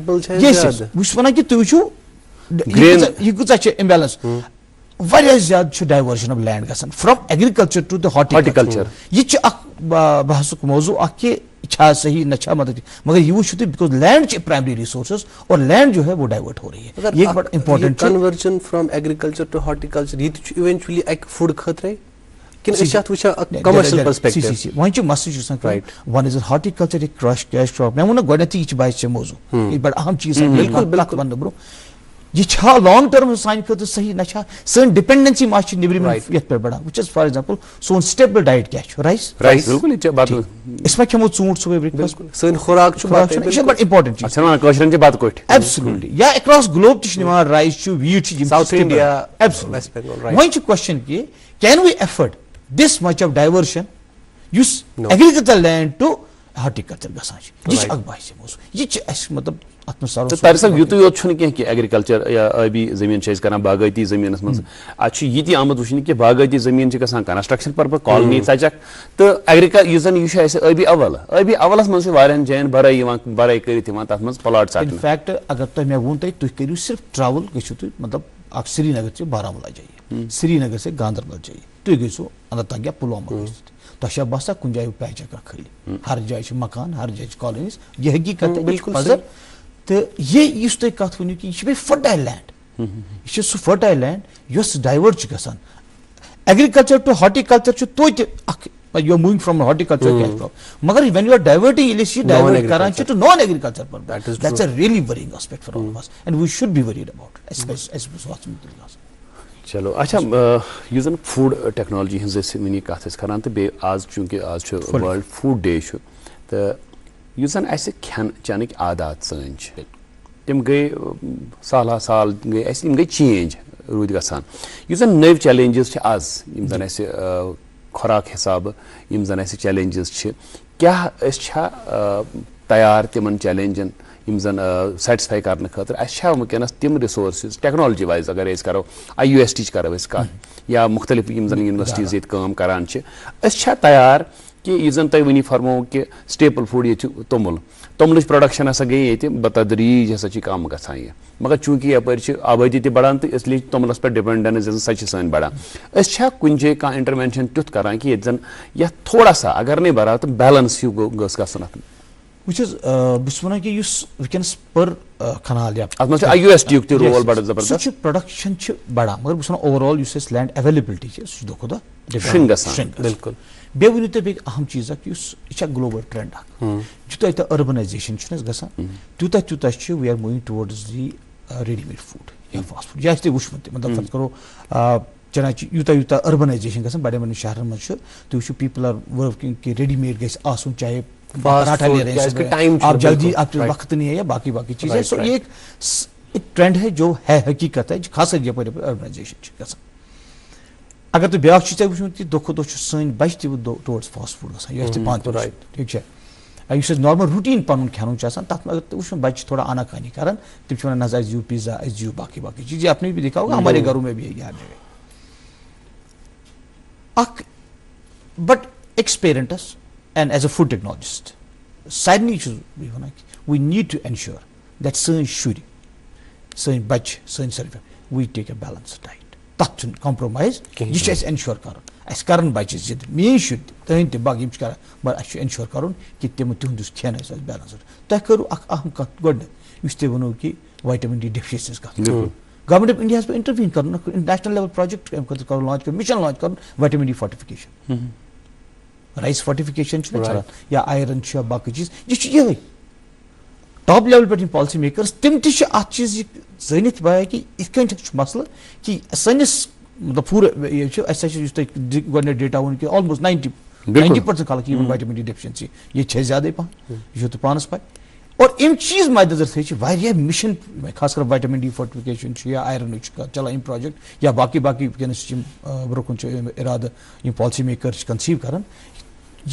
بہٕ چھُس وَنان کہِ تُہۍ وٕچھِو یہِ کۭژاہ چھِ اِمبیلنس واریاہ زیادٕ چھُ ڈایورجن آف لینڈ گژھان from agriculture to the horticulture یہِ تہِ چھُ اکھ بحثُک موضوع اکھ کہِ چھا صحیح نہ چھا مطلب مگر یہ وٕچھِو تُہۍ بِکاز لینڈ چھِ پرائمری ریسورسز اور لینڈ جو ہے وہ ڈائیورٹ ہو رہی ہے یہ بڑا important conversion from agriculture to horticulture یہ تہِ چھُ ایونچولی اکہِ فوڈ خٲطرٕ کِنہٕ أسۍ چھِ اَتھ وٕچھان کمرشل پرسپیکٹِو وۄنۍ چھُ مسلہٕ چھُ گژھان one is horticulture a cash crop مےٚ ووٚن نہ گۄڈٕنیتھٕے یہِ چھِ باعث موضوٗع یہِ بڑٕ اہم چیٖز وَننہٕ برونٛہہ یہ چھا لانگ ٹرم سانہِ خٲطرٕ صحیح نہ چھا سٲنۍ ڈِپینڈنسی ما چھِ نیبرِم یتھ پٮ۪ٹھ بڑان وٕچھ حظ فار ایگزامپل سون سٹیبل ڈایٹ کیاہ چھُ رایس أسۍ ما کھٮ۪مو ژوٗنٛٹھ صُبحٲے برٛیکفاسٹ سٲنۍ خوراک چھُ یہِ چھِ بڑٕ اِمپاٹنٹ چیٖز کٲشرٮ۪ن چھِ بتہٕ کوٚٹھۍ ایبسلیوٹلی یا اکراس گلوب تہِ چھِ نِوان رایس چھُ ویٖٹ چھِ ساوُتھ انڈیا وۄنۍ چھُ کوسچن کہِ can we afford this much of diversion یُس ایگرِکلچر لینڈ ٹُو ہارٹیکلچر گژھان چھِ یہِ چھِ اکھ باعث موضوٗع یہِ چھِ اَسہِ مطلب اتھ منٛز طارق صٲب یُتُے یوت چھُنہٕ کینٛہہ کہِ ایگرِکلچر یا ٲبی زٔمیٖن چھِ أسۍ کران باغٲتی زٔمیٖنس منٛز اتھ چھُ یہِ تہِ آمُت وٕچھنہٕ کہِ باغٲتی زٔمیٖن چھِ گژھان کنسٹرکشن پٔرپز کالنی ژَچکھ تہٕ یُس زن یہِ چھُ اَسہِ ٲبی اولس منٛز چھِ واریاہن جاین برٲے یِوان برٲے کٔرِتھ یِوان تتھ منٛز پلاٹ ژٹنہٕ انفیکٹ اگر تۄہہِ مےٚ ووٚن تۄہہِ تُہۍ کٔرِو صرف ٹرٛاوٕل گٔژھِو تُہۍ مطلب اکھ سری نگر سے بارہمولہ جایے سری نگر سے گاندربل جایے تُہۍ گٔژھِو اننت ناگ یا پُلوامہ گٔژھِتھ تۄہہِ چھا باسان کُنہِ جایہِ پیچ چکرا خٲلی ہر جایہِ چھِ مکان ہر جایہِ چھِ کالونیز یہِ حقیٖقت پزر تہٕ یُس تُہۍ کتھ ؤنِو کہِ یہِ چھِ بیٚیہِ فرٹایل لینڈ یہِ چھِ سُہ فرٹایل لینڈ یۄس ڈایوٲٹ چھِ گژھان ایگرِکلچر ٹُو ہارٹیکلچر چھُ توتہِ اکھ you are moving from horticulture cash crop مگر وین یو آر ڈایوٲٹنگ ییٚلہِ أسۍ یہِ ڈایوٲٹ کران چھِ to non agriculture purpose that's a really worrying aspect for all of us and we should be worried about اَسہِ گوٚژھ اَتھ مُتعلِق آسُن چلو اچھا یُس زن فوڈ ٹیکنالجی ہٕنٛز أسۍ وٕنی کتھ ٲسۍ کران تہٕ بیٚیہِ آز چوٗنٛکہِ آز چھُ وٲرلڈ فوڈ ڈے چھُ تہٕ یُس زن اَسہِ کھٮ۪ن چٮ۪نٕکۍ عادات سٲنۍ چھِ تِم گٔے سال گٔے اَسہِ یِم گٔے چینج روٗدۍ گژھان یُس زن نٔوۍ چیلینجز چھِ آز یِم زن اَسہِ خوراک حسابہٕ یِم زن اَسہِ چیلینجز چھِ کیٛاہ أسۍ چھا تیار تِمن چیلینجن یِم زن سیٹسفاے کرنہٕ خٲطرٕ اَسہِ چھا وٕنکیٚنس تِم رِسورسز ٹیکنالجی وایز اگر أسۍ کرو IUST چہِ کرو أسۍ کتھ یا مُختٔلِف یِم زن یونیورسٹیٖز ییٚتہِ کٲم کران چھِ أسۍ چھا تیار کہ یہ زن تۄہہِ وٕنی فرمو کہ سٹیپل فوڈ یہ توٚمُل توٚملٕچ پروڈکشن ہسا گٔے ییٚتہِ بتدریج ہسا چھِ کم گژھان یہ مگر چوٗنٛکہِ یپٲرۍ چھِ آبٲدی تہِ بڑان تہٕ اس لیے توٚملس پٮ۪ٹھ ڈِپٮ۪نڈنس سۄ چھِ سٲنۍ بڑان أسۍ چھا کُنہِ جایہِ کانٛہہ انٹروینشن تیُتھ کران کہ ییٚتہِ زن یتھ تھوڑا سا اگر نَے برابر تہٕ بیلنس ہیوٗ گوٚژھ گژھُن اتھ وٕچھ حظ بہٕ چھُس وَنان کہِ یُس وٕنکیٚنس پر کھنال یا اتھ منٛز چھُ IUST یُک تہِ رول بڑٕ سُہ زبردست چھُ پروڈکشن چھِ بڑان مگر بہٕ چھُس وَنان اوور آل یُس اَسہِ لینڈ ایویلیبلٹی چھِ سُہ چھُ دۄہ کھۄتہٕ دۄہ شرٛنٛک گژھان بالکل بیٚیہِ ؤنِو تُہۍ بیٚیہِ اہم چیٖز اکھ یُس یہِ چھےٚ گلوبل ٹرینڈ اکھ یوٗتاہ یوٗتاہ أربنایزیشن چھُنہٕ اَسہِ گژھان تیوٗتاہ تیوٗتاہ چھِ we are moving towards the ready made food یا فاسٹ فوڈ یہِ آسہِ تۄہہِ وٕچھمُت تہِ مطلب فرض کرو چنانچہ یوٗتاہ یوٗتاہ أربنایزیشن گژھان بڑٮ۪ن بڑٮ۪ن شہرن منٛز چھُ تُہۍ وٕچھِو پیٖپٕل آر ؤرکِنگ کہِ ریڈی میڈ گژھِ آسُن چاہے پراٹھا لے رہے ہیں آپ جلدی آپ وقت نہیں ہے یا باقی باقی چیزیں سو یہ ایک ٹرینڈ ہے جو ہے حقیقت ہے خاص کر یپٲرۍ یپٲرۍ أربنایزیشن چھِ گژھان اگر تُہۍ بیٛاکھ چیٖز تۄہہِ وٕچھمُت کہِ دۄہ کھۄتہٕ دۄہ چھِ سٲنۍ بچہِ تہِ ٹُوٲڈٕز فاسٹ فوڈ گژھان یہِ آسہِ تۄہہِ پانہٕ تہِ وٕچھمُت ٹھیٖک چھا یُس اَسہِ نارمل روٗٹیٖن پنُن کھٮ۪نُن چھُ آسان تتھ منٛز اگر تُہۍ وٕچھو بچہِ چھِ تھوڑا آناکانی کران تِم چھِ ونان نہ حظ اَسہِ دِیِو پیزا اَسہِ دِیِو باقی باقی چیٖز یہ آپ نے بھی دیکھا ہوگا ہمارے گھروں میں بھی یہی حال ہے اکھ but x parents and as a food technologist سارنٕے چھُس بہٕ وَنان کہِ وی نیٖڈ ٹُو اٮ۪نشور دیٹ سٲنۍ شُرۍ سٲنۍ بچہِ سٲنۍ سٲری وی ٹیک اے بیلنس ڈایٹ تتھ چھُنہٕ کمپرومایز یہِ چھُ اَسہِ اٮ۪نشور کرُن اَسہِ کرن بچہِ ضد میٲنۍ شُرۍ تہِ تٕہنٛدۍ تہِ باقٕے یِم چھِ کران مگر اَسہِ چھُ اٮ۪نشور کرُن کہِ تِہُنٛد یُس کھٮ۪ن آسہِ بیلنسٕڈ تۄہہِ کٔرٕو اکھ اہم کتھ گۄڈٕنیتھ یُس تُہۍ ووٚنوُ کہِ وایٹامن ڈی ڈیفیشنسی ہٕنٛز کتھ گورمنٹ آف انڈیا ہس پٮ۪ٹھ انٹرویو کرُن نیشنل لیول پروجیکٹ امہِ خٲطرٕ کرُن لانچ کرُن مِشن لانچ کرُن وایٹامن ڈی فارٹیفکیشن رایس فارٹیفکیشن چھُ نہ چلان یا آیرن چھُ یا باقٕے چیٖز یہِ چھُ یِہے ٹاپ لیول پٮ۪ٹھ یِم پالسی میکٲرٕس تِم تہِ چھِ اتھ چیٖز یہِ زٲنِتھ بایا کہِ یِتھ کٔنۍ چھُ مسلہٕ کہِ سٲنِس مطلب پوٗرٕ یہِ چھُ اَسہِ ہسا یُس تۄہہِ گۄڈٕنیتھ ڈیٹا ووٚن کہِ آلموسٹ 90% خلق یِمن وایٹامن ڈی ڈیفیشنسی ییٚتہِ چھِ اَسہِ زیادَے پہن یہِ چھُو تۄہہِ پانس پاے اور یِم چیٖز مد نظر تھٲوِتھ چھِ واریاہ مِشن خاص کر وایٹامن ڈی فارٹیفکیشن چھُ یا آیرنٕچ چھُ چلان یِم پروجیکٹ یا باقٕے باقٕے وٕنکیٚنس یِم برونٛہہ کُن چھِ اِرادٕ یِم پالسی میکٲرٕس چھِ کنسیٖو کران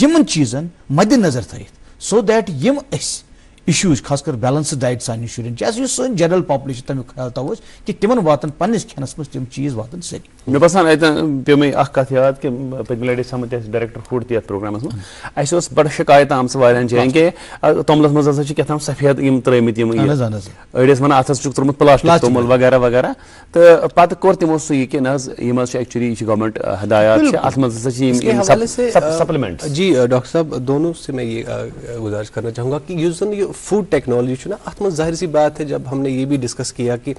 یِمن چیٖزن مد نظر تھٲوِتھ سو دیٹ یِم أسۍ اِشوٗز خاص کر بیلنسڈ ڈایٹ سانٮ۪ن شُرٮ۪ن چھِ یُس سٲنۍ جنرل پاپولیشن تمیُک خیال تھاوو أسۍ کہِ تِمن واتن پننِس کھٮ۪نس منٛز تِم چیٖز واتن سٲری مےٚ باسان اتٮ۪ن پیٚو مےٚ اکھ کتھ یاد کہِ پٔتمہِ لٹہِ ٲسۍ آمٕتۍ اَسہِ ڈایریکٹر فوڈ تہِ یتھ پروگرامس منٛز اَسہِ اوس بڑٕ شِکایت آمژٕ واریاہن جاین کہِ توٚملس منٛز ہسا چھِ کیٛاہ تام سفید یِم ترٲمٕتۍ یِم أڑۍ ٲسۍ ونان اتھ ہسا چھُکھ ترومُت پلاسٹِک توٚمُل وغیرہ وغیرہ تہٕ پتہٕ کوٚر تِمو سُہ یہِ کہِ نہ حظ یِم حظ چھِ ایکچُؤلی یہِ چھِ گورمنٹ ہدایات چھِ اتھ منٛز ہسا چھِ یِم سپلمنٹ جی ڈاکٹر صاحب دونوں سے میں یہ گزارش کرنا چاہوں گا کہ یُس زن یہ فوڈ ٹیکنالوجی چھُ نا اتھ منٛز ظاہر سی بات ہے جب ہم نے یہ بھی ڈسکس کیا کہ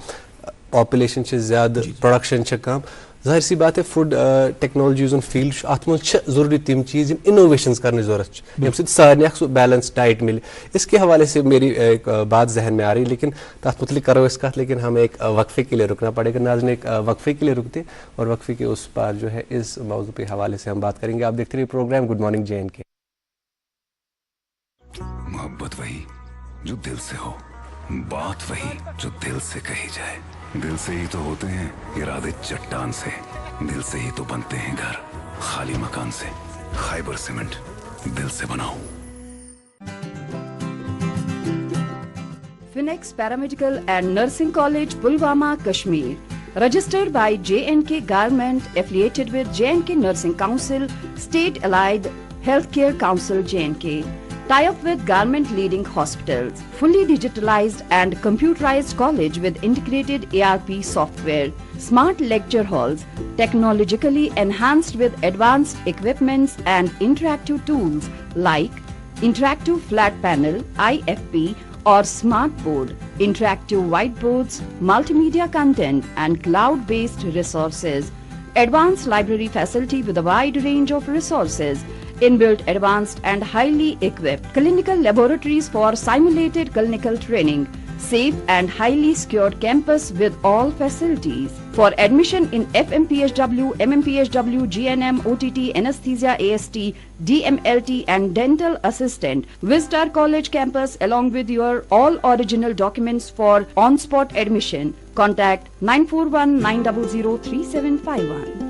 پاپولیشن چھِ زیادٕ پروڈکشن چھِ کم ظاہر سی بات ہے فوڈ ٹیکنالوجی یُس زن فیلڈ چھُ اتھ منٛز چھِ ضروٗری تِم چیٖز یِم انوویشنز کرنٕچ ضروٗرت چھِ ییٚمہِ سۭتۍ سارنٕے اکھ سُہ بیلنس ڈایٹ مِلہِ اس کے حوالے سے میری ایک بات ذہن میں آ رہی لیکن تتھ متعلق کرو أسۍ کتھ لیکن ہمیں ایک وقفے کے لیے رکنا پڑے گا ناظرین ایک وقفے کے لیے رکتے اور وقفے کے اس پار جو ہے اس موضوع کے حوالے سے ہم بات کریں گے آپ دیکھتے رہیے پروگرام گڈ مارننگ JNK محبت وہی جو دل سے ہو بات وہی جو دل سے کہی جائے دل سے ہی تو ہوتے ہیں ارادے چٹان سے دل سے ہی تو بنتے ہیں گھر خالی مکان سے خیبر سیمنٹ دل سے بناؤ Phoenix Paramedical and Nursing College, Pulwama, Kashmir. Registered by JNK Government, affiliated with JNK Nursing Council, State Allied Healthcare Council, JNK. Tie-up with government leading hospitals. Fully digitalized and computerized college with integrated ARP software. Smart lecture halls, technologically enhanced with advanced equipments and interactive tools like interactive flat panel, IFP, or smart board, interactive whiteboards, multimedia content, and cloud-based resources. Advanced library facility with a wide range of resources. Inbuilt advanced and highly equipped clinical laboratories for simulated clinical training. Safe and highly secured campus with all facilities. For admission in FMPHW, MMPHW, GNM, OTT, anesthesia, AST, DMLT and dental assistant, visit our college campus along with your all original documents for on-spot admission. Contact 941-900-3751.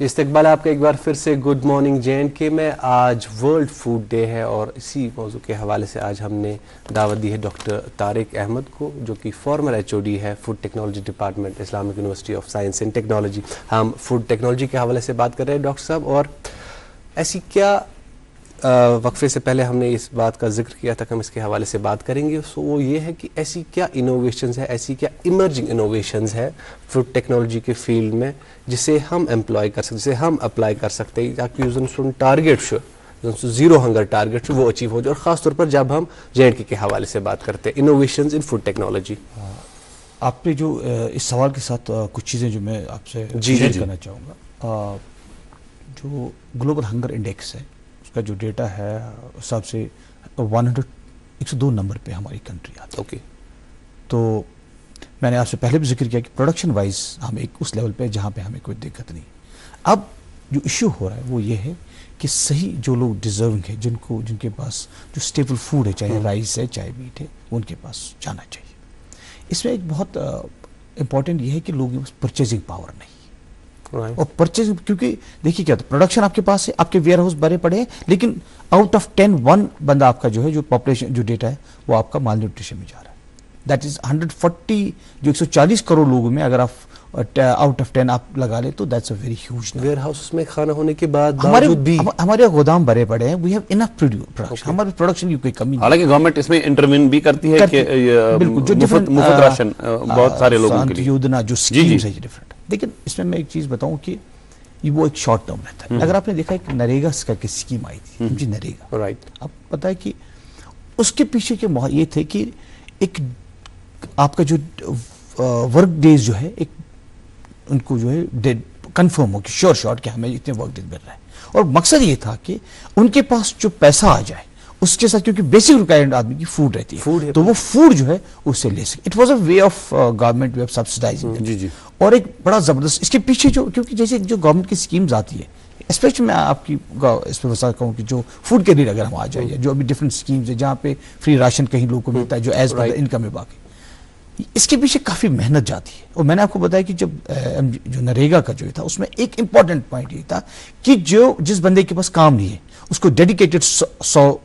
استقبال آپ کا ایک بار پھر سے good morning JNK میں. آج world food day ہے اور اسی موضوع کے حوالے سے آج ہم نے دعوت دی ہے ڈاکٹر طارق احمد کو, جو کہ فارمر HOD ہے food technology department Islamic University of Science and technology. ہم فوڈ ٹیکنالوجی کے حوالے سے بات کر رہے ہیں ڈاکٹر صاحب, اور ایسی کیا وقفے سے پہلے ہم نے اس بات کا ذکر کیا تھا کہ ہم اس کے حوالے سے بات کریں گے. سو وہ یہ ہے کہ ایسی کیا انوویشنز ہے, ایسی کیا ایمرجنگ انوویشنز ہے فوڈ ٹیکنالوجی کے فیلڈ میں جسے ہم امپلائی کر سکتے, جسے ہم اپلائی کر سکتے ہیں تاکہ یوزن سن ٹارگیٹ زیرو ہنگر ٹارگیٹ وہ اچیو ہو جائے, اور خاص طور پر جب ہم JNK کے حوالے سے بات کرتے ہیں انوویشنز ان فوڈ ٹیکنالوجی. آپ نے جو اس سوال کے ساتھ کچھ چیزیں جو میں آپ سے شیئر کرنا چاہوں گا. جو گلوبل ہنگر انڈیکس ہے اس کا جو ڈیٹا ہے حساب سے 102 نمبر پہ ہماری کنٹری آتی ہے. اوکے, تو میں نے آپ سے پہلے بھی ذکر کیا کہ پروڈکشن وائز ہم ایک اس لیول پہ جہاں پہ ہمیں کوئی دقت نہیں. اب جو ایشو ہو رہا ہے وہ یہ ہے کہ صحیح جو لوگ ڈیزرونگ ہے, جن کے پاس جو اسٹیبل فوڈ ہے, چاہے رائس ہے چاہے میٹ ہے, ان کے پاس جانا چاہیے. اس میں ایک بہت امپورٹنٹ یہ ہے کہ لوگوں کے پاس پرچیزنگ پاور نہیں, اور پرچیز, کیونکہ دیکھیے کیا پروڈکشن آپ کے پاس ہے, آپ کے ویئر ہاؤس بھرے پڑے ہیں, لیکن آؤٹ آف 10 1 بندہ آپ کا جو ہے, جو پاپولیشن جو ڈیٹا ہے وہ آپ کا مال نیوٹریشن میں جا رہا ہے. دیٹ از 140 جو 140 کروڑ لوگوں میں اگر آپ آؤٹ آف 10 آپ لگا لیں تو that's a very huge. Where house میں کھانا ہونے کے بعد ہمارے گودام بھرے پڑے ہیں, وی ہیو انف پروڈکشن, ہمارے پروڈکشن کی کوئی کمی نہیں. حالانکہ گورنمنٹ اس میں انٹروین بھی کرتی ہے کہ مفت راشن بہت سارے لوگوں کے لیے یوجنا جو اسکیمز ہے ڈفرینٹ. لیکن اس میں ایک چیز بتاؤں کہ یہ وہ ایک شارٹ ٹرم رہتا ہے. اگر آپ نے دیکھا کہ نریگا کر کے اسکیم آئی تھی, جی نریگا, رائٹ, آپ پتہ ہے کہ اس کے پیچھے کے یہ تھے کہ ایک آپ کا جو ورک ڈیز جو ہے ایک ان کو جو ہے کنفرم ہو کہ شارٹ کہ ہمیں اتنے ورک ڈیز مل رہے ہیں, اور مقصد یہ تھا کہ ان کے پاس جو پیسہ آ جائے اس کے ساتھ, کیونکہ بیسک ریکوائرمنٹ آدمی کی فوڈ رہتی ہے, تو وہ فوڈ جو ہے اس سے لے سکے. It was a way of government way of subsidising. جی. اور ایک بڑا زبردست اس کے پیچھے جو, کیونکہ جیسے جو گورنمنٹ کی اسکیمز آتی ہے, اسپیشلی میں آپ کی اس پہ وسا کہوں کہ جو فوڈ کے لیے اگر ہم آ جائیں, جو ابھی ڈفرینٹ اسکیمز ہیں جہاں پہ فری راشن کہیں لوگوں کو ملتا ہے جو ایز پر انکم ہے, باقی اس کے پیچھے کافی محنت جاتی ہے. اور میں نے آپ کو بتایا کہ جب جو نریگا کا جو تھا اس میں ایک امپورٹنٹ پوائنٹ یہ تھا کہ جس بندے کے پاس کام نہیں ہے اس کو ڈیڈیکیٹڈ 100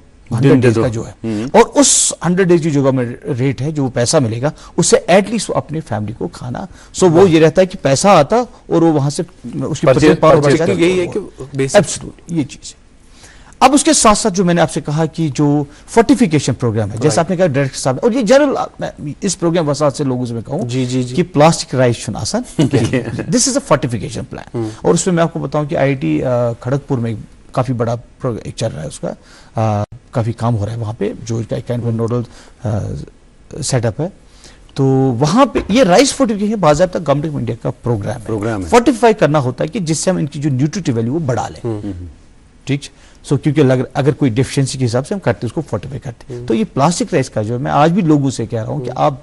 ڈیز کا جو ہے, اور اس 100 ڈیز کی جو گورنمنٹ ریٹ ہے جو پیسہ ملے گا اس سے ایٹ لیسٹ وہ اپنے فیملی کو کھانا, سو وہ یہ رہتا ہے کہ پیسہ آتا اور وہ وہاں سے اس کی پرچیز پاور بڑھ جاتی. یہی ہے کہ ایبسولوٹ یہ چیز ہے. اب اس کے ساتھ ساتھ جو میں نے آپ سے کہا کہ جو فورٹیفیکیشن پروگرام ہے, جیسا آپ نے کہا ڈائریکٹر صاحب, اور یہ جنرل اس پروگرام وساط سے لوگوں سے میں کہوں کہ پلاسٹک رائشن آسان, دس از اے فورٹیفیکیشن پلان. اور اس میں آپ کو بتاؤں کہ IIT کھڑگپور میں کافی بڑا ایک چل رہا ہے, اس کا کافی کام ہو رہا ہے وہاں پہ, جو نوڈل سیٹ اپ ہے. تو وہاں پہ یہ رائس فورٹیفیکیشن باضابطہ گورنمنٹ آف انڈیا کا پروگرام ہے. فورٹیفائی کرنا ہوتا ہے کہ جس سے ہم ان کی جو نیوٹریٹو ویلیو وہ بڑھا لیں. ٹھیک, سو کیونکہ اگر کوئی ڈیفیشنسی کے حساب سے ہم کرتے اس کو فورٹیفائی کرتے. تو یہ پلاسٹک رائس کا جو ہے, میں آج بھی لوگوں سے کہہ رہا ہوں کہ آپ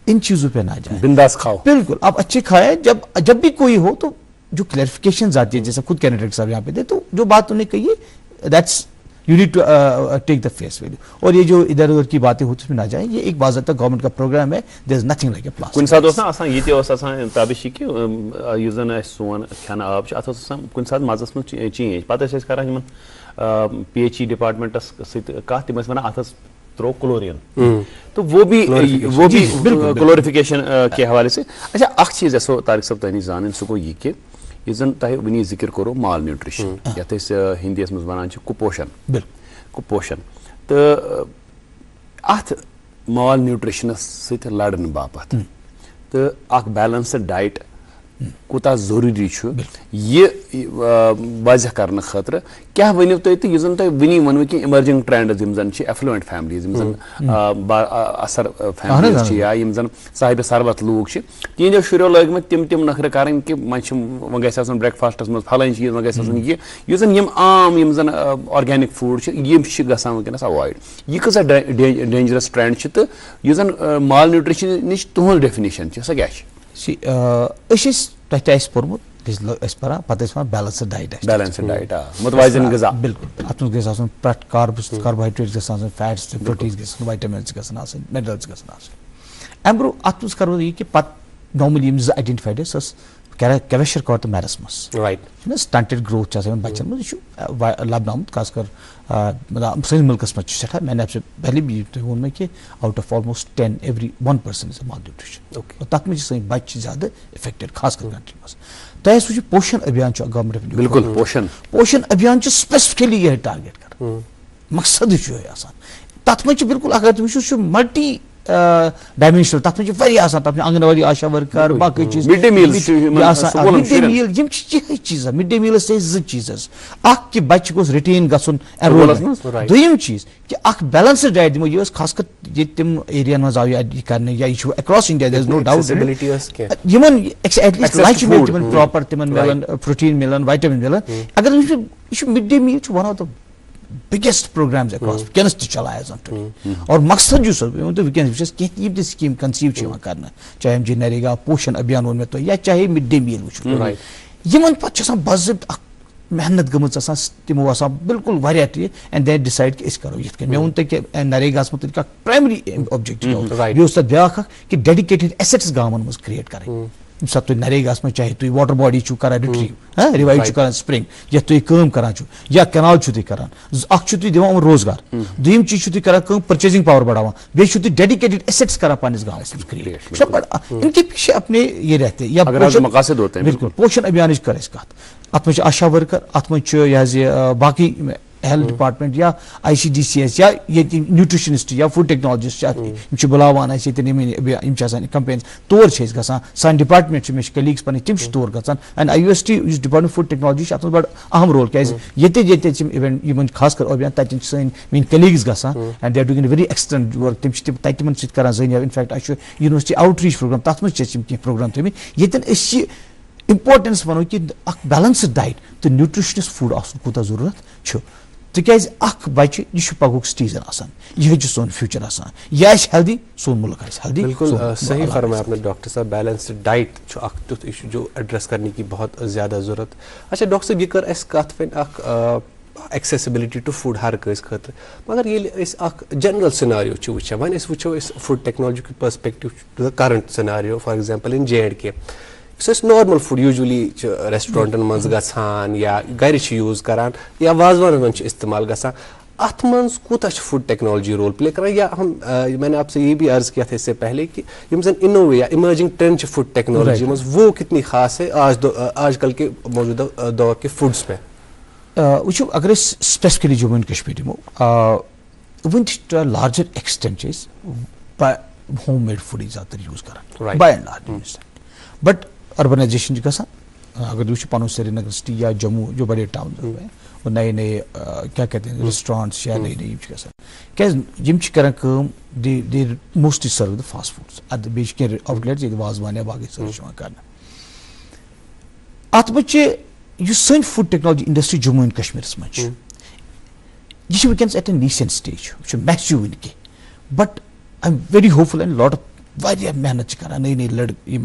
ان چیزوں پہ نہ جائیں, بنداس کھاؤ, بالکل آپ اچھے کھائیں. جب بھی کوئی ہو تو جو کلیریفیکیشنز آتی ہے, جیسا خود کینڈیڈیٹ صاحب یہاں پہ تھے, تو جو بات انہیں کہی ہے that's you need to take the face value. اور یہ جو ادھر ادھر کی باتیں ہوتی اس میں نہ جائیں. یہ ایک باضابطہ گورنمنٹ کا پروگرام ہے. There is nothing like a plastic. کن ساتھ آسان یہ تابشی کہ اس زن سون کھانا آب ات کن ساتھ مزس من چینج. پتہ کران PHE ڈپارٹمنٹس کت تم ونان ات ترو کلورین, تو وہ بھی کلوریفیکیشن کے حوالے سے. اچھا اخ چیز یسو طارق صاحب تہ نش زان سہ گو یہ کہ یہ زن تہ ونی ذکر کرو مال نیوٹریشن, یتھ ہندی مز ونان کپوشن, تو ات مال نیوٹریشنس ست لڑن باپت تو اخ بیلنسڈ ڈائٹ کوتا ضروری یہ واضح کرنے خاطر کیا ونو تھی تو یہ زن تھی ونی ونو کہ ایمرجنگ ٹرینڈز یم زن ایفلوئنٹ فیملیز یم زن اثر فیملیز یا یم زن صاحب ثروت لوگ تہندو شریو لگمت تم نخرٕ کریں کہ وہ گژھِ آسُن بریک فاسٹس مز پھلٲنۍ چیز وہ گژھِ آسُن یہ یُس زن یم عام یم زن آرگینک فوڈ یم گژھان ونکیٚنس اوایڈ. یہ کۭژاہ ڈینجرس ٹرینڈ چھ تو یُس زن مال نیوٹریشن نش تہنٛز ڈیفنیشن چھ سۄ کیاہ چھِ؟ تہ پورمت پہ پتہ بیلنسڈ ڈائٹ متوازن غذا, بالکل ات مز گھن پریت کاربوہائیڈریٹس گھن فیٹس پروٹینز گھن وائٹامنز گھن منرلز گھن. امہ برو ات مز کرو یہ کہ پتہ نارملی یم آئیڈینٹیفائڈ سس کیویشر کارٹ میرسمس رائٹ سٹنٹڈ گروتھ بچن مجھ لبنہ آمت خاص کر سٲنِس ملکس مجھ سٹھا میں نے آپ سے پہلے بھی وون میں کہ out of almost 10 every 1% is mall nutrition اور تک میں سن بچہ زیادہ افیکٹڈ خاص کر کنٹری مز تۄہہِ آسہِ وٕچھِو پوشن ابھیان گورمنٹ بالکل پوشن ابھیان سپیسفکلی یہ ٹارگیٹ کر مقصد یہ آسان تک مجھ بالکل اگر تُہۍ وٕچھِو سُہ ملٹی ڈائمینشنل تک مجھے آسان تک آنگن واڑی آشا ورکر باقی چیز مڈ ڈے میل یم یہ چیز مڈ ڈے میلس زٕ چیز اکھ کہ بچہ گوس رٹین گژھُن انرول دوٚیِم چیز کہ اکھ بیلنسڈ ڈایٹ دِمو یہ خاص کر یہ تم ایریاہن منٛز آو یہ کرنے یا یہ across India there is no doubt یمن ایٹ لیسٹ لنچ میل تمن پراپر تمن ملان پروٹین ملان وائٹامن ملان اگر یہ mid day meal one of the biggest programmes across ونکس تہ چلان اور مقصد ونکس کی سکیم کنسیو کرنا چاہے جی نریگا پوشن ابھیان وون میں یا چاہے مڈ ڈے میل وچھو یمن پتہ باضابطہ محنت گمت تمو بالکل واریاہ ٹھیک اینڈ دین ڈیسائڈ کہ کرو یہ مے وون تک کہ نریگاس متعلق پرائمری آبجیکٹو بیٚیہِ اوس تتھ بیاکھ کہ ڈیڈیکیٹڈ ایسٹس گامن منٛز کریٹ کرٕنۍ یم سات تھی نریگاس میں چاہے تھی واٹر باڈی چھو کران ریٹریو ریوائو کران سپرنگ یا تھی کام کران چھو یا کینال چھو تھی کران اخ چھو تھی دِوان روزگار دویم چیز چھو تھی کران کام پرچیزنگ پاور بڑھاوان بیٚیہِ چھو تھی ڈیڈیکیٹڈ ایسٹس کران پنس گامس منٛز کریٹ ان کے پیچھے اپنے یہ رہتے یا مقاصد ہوتے ہیں بالکل پوشن ابھیان کر کت ات میں آشا ورکر ات میں یہ باقی ہیلتھ ڈپارٹمنٹ یا آئی سی ڈی سی ایس یا نیوٹریشنسٹ یا فوڈ ٹیکنالوجسٹ بلاوان کمپینز تور گژھان سان ڈپارٹمنٹ مے کلیگس پن تم تور گژھان and I U S T اس ڈپارٹمنٹ فوڈ ٹیکنالوجی ات بڑ اہم رول کیازِ ییٚتہِ ایونٹ خاص کر ابھیان تتہِ سٲنۍ میٲنۍ کلیگز گژھان and they are doing very excellent work تم تمن سۭتۍ کران زٲنۍ انفیکٹ اَسہِ چھُ یونیورسٹی آؤٹ ریچ پروگرام تتھ منٛز چھِ اَسہِ کینٛہہ پروگرام تھٲومٕتۍ ییٚتٮ۪ن أسۍ یہِ امپارٹنس ونو کہ اکھ بیلنسڈ ڈایٹ تو نیوٹریشنس فوڈ آسن کوٗتاہ ضروٗرت چھُ تکیازِ اکھ بچہ یہ پگہُک سٹیزن آسان یہ سون فیوچر آسان یہ آسہِ ہیلدی سون ملک آسہِ ہیلدی بالکل صحیح فرمایا آپ نے ڈاکٹر صاحب بیلنسڈ ڈائٹ اخ تیُتھ ایشو جو ایڈریس کرنے کی بہت زیادہ ضرورت اچھا ڈاکٹر صاحب یہ کر اس کت وۄنۍ اکھ ایکسیسبلٹی ٹو فوڈ ہر کٲنٛسہِ خٲطرٕ مگر ییٚلہِ أسۍ اکھ جنرل سِناریو چھِ وٕچھان وۄنۍ أسۍ وٕچھو أسۍ food technology perspective to the current scenario for example in J and K یُس أسۍ نارمل فوڈ یوٗجولی چھِ ریسٹورنٹن منٛز گژھان یا گرِ چھِ یوٗز کران یا وازوانن منٛز چھِ استعمال گژھان اتھ منٛز کوٗتاہ چھِ فوڈ ٹیکنالوجی رول پلے کران یا ہم میں نے آپ سے یہ بھی عرض کیا تھا اس سے پہلے کہ یم زن انووے یا ایمرجنگ ٹرینڈ چھِ فوڈ ٹیکنالوجی منٛز وہ کتنی خاص ہے آج کل کے موجودہ دور کے فوڈس پہ وٕچھو اگر أسۍ سپیسفکلی جموں اینڈ کشمیر دِمو وٕنہِ چھِ لارجر ایکسٹینٹ چھِ أسۍ ہوم میڈ فوڈٕے زیادٕ تر یوٗز کران by and large but urbanisation اگر وچھو پن سری نگر سٹی یا جموں جو بڑے ٹاؤن اور نئے نئے کیا کہتے ہیں ریسٹورانٹس یا نئے نئے گھان they mostly serve the fast foods اد بیٚیہِ آؤٹ لیٹس یہ وازوان یا باقی سرو کرنا ات منٛز سن food technology industry Jammu and کشمیرس منٛز یہ ونکس ایٹ اے نیسینٹ سٹیج میکسیو ون کی but I am very hopeful and lot of واریاہ محنت کران نئی نئی لڑکے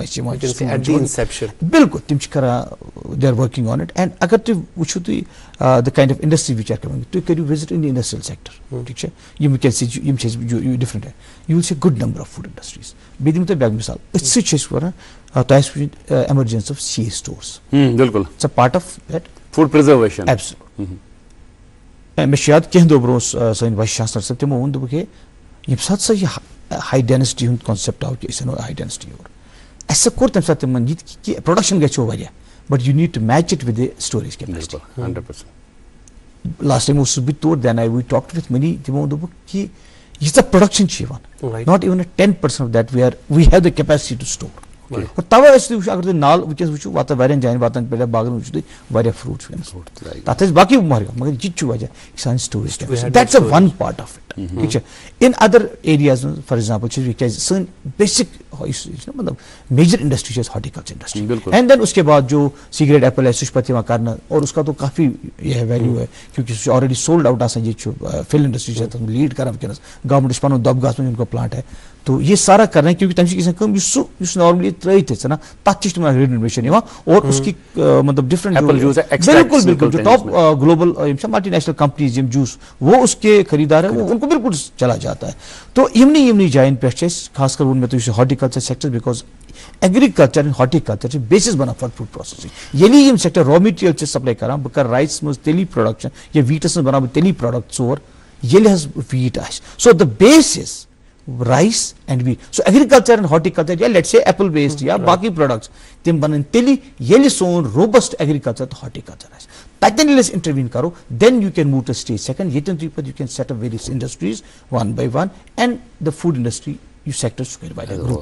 بالکل تم کران they are working on it and اگر تھی وچھو تھی the kind of industry which are coming تھی کریو وزٹ ان انڈسٹریل سیکٹر ٹھیک ہے ڈفرنٹ ہے you will see good number of food industries بیٚیہِ دِمہٕ تۄہہِ بیاکھ مثال أسۍ سۭتۍ چھِ أسۍ کران تۄہہِ آسہِ وٕچھمٕتۍ ایمرجنس آف سی سٹورز بالکل it's a part of that food preservation مےٚ چھُ یاد کینٛہہ دۄہ برونٛہہ سٲنۍ وایس چانسلر صٲب تِمو ووٚن دوٚپُکھ ہے ییٚمہِ ساتہٕ سا یہِ ہائی ڈینسٹی ہُنٛد کانسیپٹ آو کہ أسۍ اَنو ہائی ڈینسٹی اور اَسہِ سا کوٚر تَمہِ ساتہٕ تِمن یہِ کہِ پرٛوڈکشن گژھِ واریاہ but you need to match it with a storage capacity 100%. Last time اوسُس بہٕ تور دین آئی وی ٹاکڈ وتھ منی تِمو دوٚپُکھ کہِ ییٖژاہ پرٛوڈکشن چھِ یِوان not even 10% of that we have the capacity to store اور توے ٲسۍ تُہۍ وٕچھو اگر تُہۍ نال ونکیٚس وٕچھو واتان واریاہن جاین واتان پٮ۪ٹھ باغن وٕچھو تُہۍ واریاہ فروٹ چھِ تتھ ٲسۍ باقٕے مارکیٹ مگر یہِ تہِ چھُ وجہ سانہِ storage capacity that's a one part of it ٹھیک چھا ان ادر ایریاز منٛز فار ایگزامپل چھِ کیازِ سٲنۍ بیسک مطلب میجر انڈسٹری چھِ ہارٹیکلچر انڈسٹری اینڈ دین اس کے بعد جو سیگریٹ ایپل ہے سُہ چھُ پتہٕ یِوان کرنہٕ اور اس کا تو کافی یہ ویلیو ہے کیونکہ سُہ چھُ آلریڈی سولڈ آؤٹ آسان ییٚتہِ چھُ فل انڈسٹری چھِ تتھ لیڈ کران ونکیٚنس گورمنٹ چھُ پنُن دۄبگاہس منٛز ان کو پلانٹ ہے تو یہ سارا کر رہے ہیں کیونکہ تمہِ سۭتۍ گژھِ کٲم یُس نارملی ترٲیِتھ ژٕ نا تَتھ تہِ چھِ تِمن رینوویشن یِوان اور اس کی مطلب ڈفرنٹ Apple juice ہے, extracts بالکل بالکل نکلتے جو ہیں top global multi national companies M juice وہ اس کے خریدار ہیں, وہ ان کو بالکل چلا جاتا ہے. تو یمنی جائن پہ خاص کر وون مےٚ تۄہہِ horticulture sector because agriculture and horticulture bases بنان فار فوڈ پروسیسنگ. ییٚلہِ یِم سیکٹر را میٹیریل سپلائی کران بہٕ کرٕ رایس منٛز تیٚلی پروڈکشن یا ویٖٹس منٛز بناو بہٕ تیٚلی پروڈکٹ 4 ییٚلہِ حظ ویٖٹ آسہِ. سو د بیس از rice and wheat. So agriculture and horticulture, yeah, let's say apple based, yeah, baki products, tim banan teli yeli son robust agriculture to horticulture is. Then let's intervene karo, then you can move to stage second. Yetan you can set up various industries one by one, and the food industry you sectors by grow.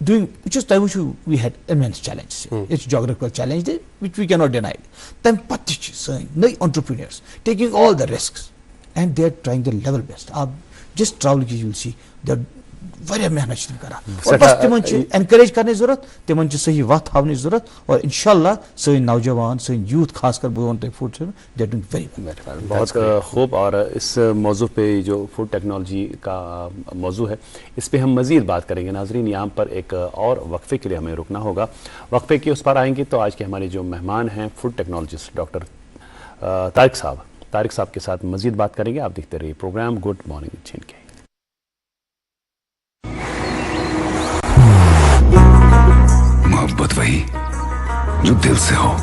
doing which is we had immense challenges. It's geographical challenge which we cannot deny. Then no entrepreneurs taking all the risks and they are trying their level best. Just travel you will see they're very محنت چھِ تِم کران اور بس تِمن چھِ encourage کرنٕچ ضروٗرت, تِمن چھِ صحیح وتھ ہاونٕچ ضروٗرت اور انشاءاللہ سٲنۍ نوجوان سٲنۍ یوٗتھ خاص کر بہٕ وَنہٕ تۄہہِ food they are doing very well. بہت خوب. اور اس موضوع پہ جو فوڈ ٹیکنالوجی کا موضوع ہے اس پہ ہم مزید بات کریں گے. ناظرین یہاں پر ایک اور وقفے کے لیے ہمیں رکنا ہوگا. وقفے کے اس پر آئیں گے تو آج کے ہمارے جو مہمان ہیں فوڈ ٹیکنالوجسٹ ڈاکٹر طارق صاحب کے ساتھ مزید بات کریں گے. آپ دیکھتے رہیے پروگرام گڈ مارننگ JNK. محبت وہی جو دل سے ہو,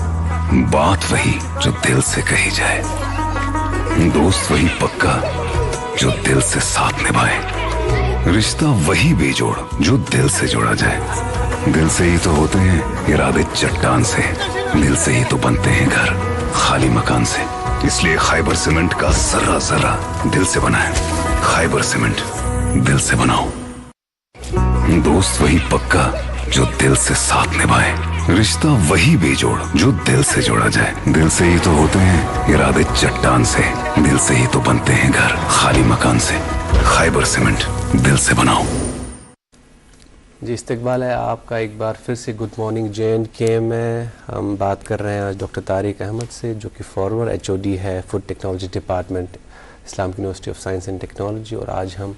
بات وہی جو دل سے کہی جائے, دوست وہی پکا جو دل سے ساتھ نبھائے, رشتہ وہی بے جوڑ جو دل سے جوڑا جائے. دل سے ہی تو ہوتے ہیں ارادے چٹان سے, دل سے ہی تو بنتے ہیں گھر خالی مکان سے. اس لیے خیبر سیمنٹ کا ذرہ ذرہ دل سے بنا ہے. خیبر سیمنٹ دل سے بناؤ. دوست وہی پکا جو دل سے ساتھ نبھائے, رشتہ وہی بے جوڑ جو دل سے جوڑا جائے. دل سے ہی تو ہوتے ہیں ارادے چٹان سے, دل سے ہی تو بنتے ہیں گھر خالی مکان سے. خیبر سیمنٹ دل سے بناؤ. جی استقبال ہے آپ کا ایک بار پھر سے گڈ مارننگ JNK میں. ہم بات کر رہے ہیں آج ڈاکٹر طارق احمد سے جو کہ فارمر HOD ہے food technology department Islamic University of Science and technology. اور آج ہم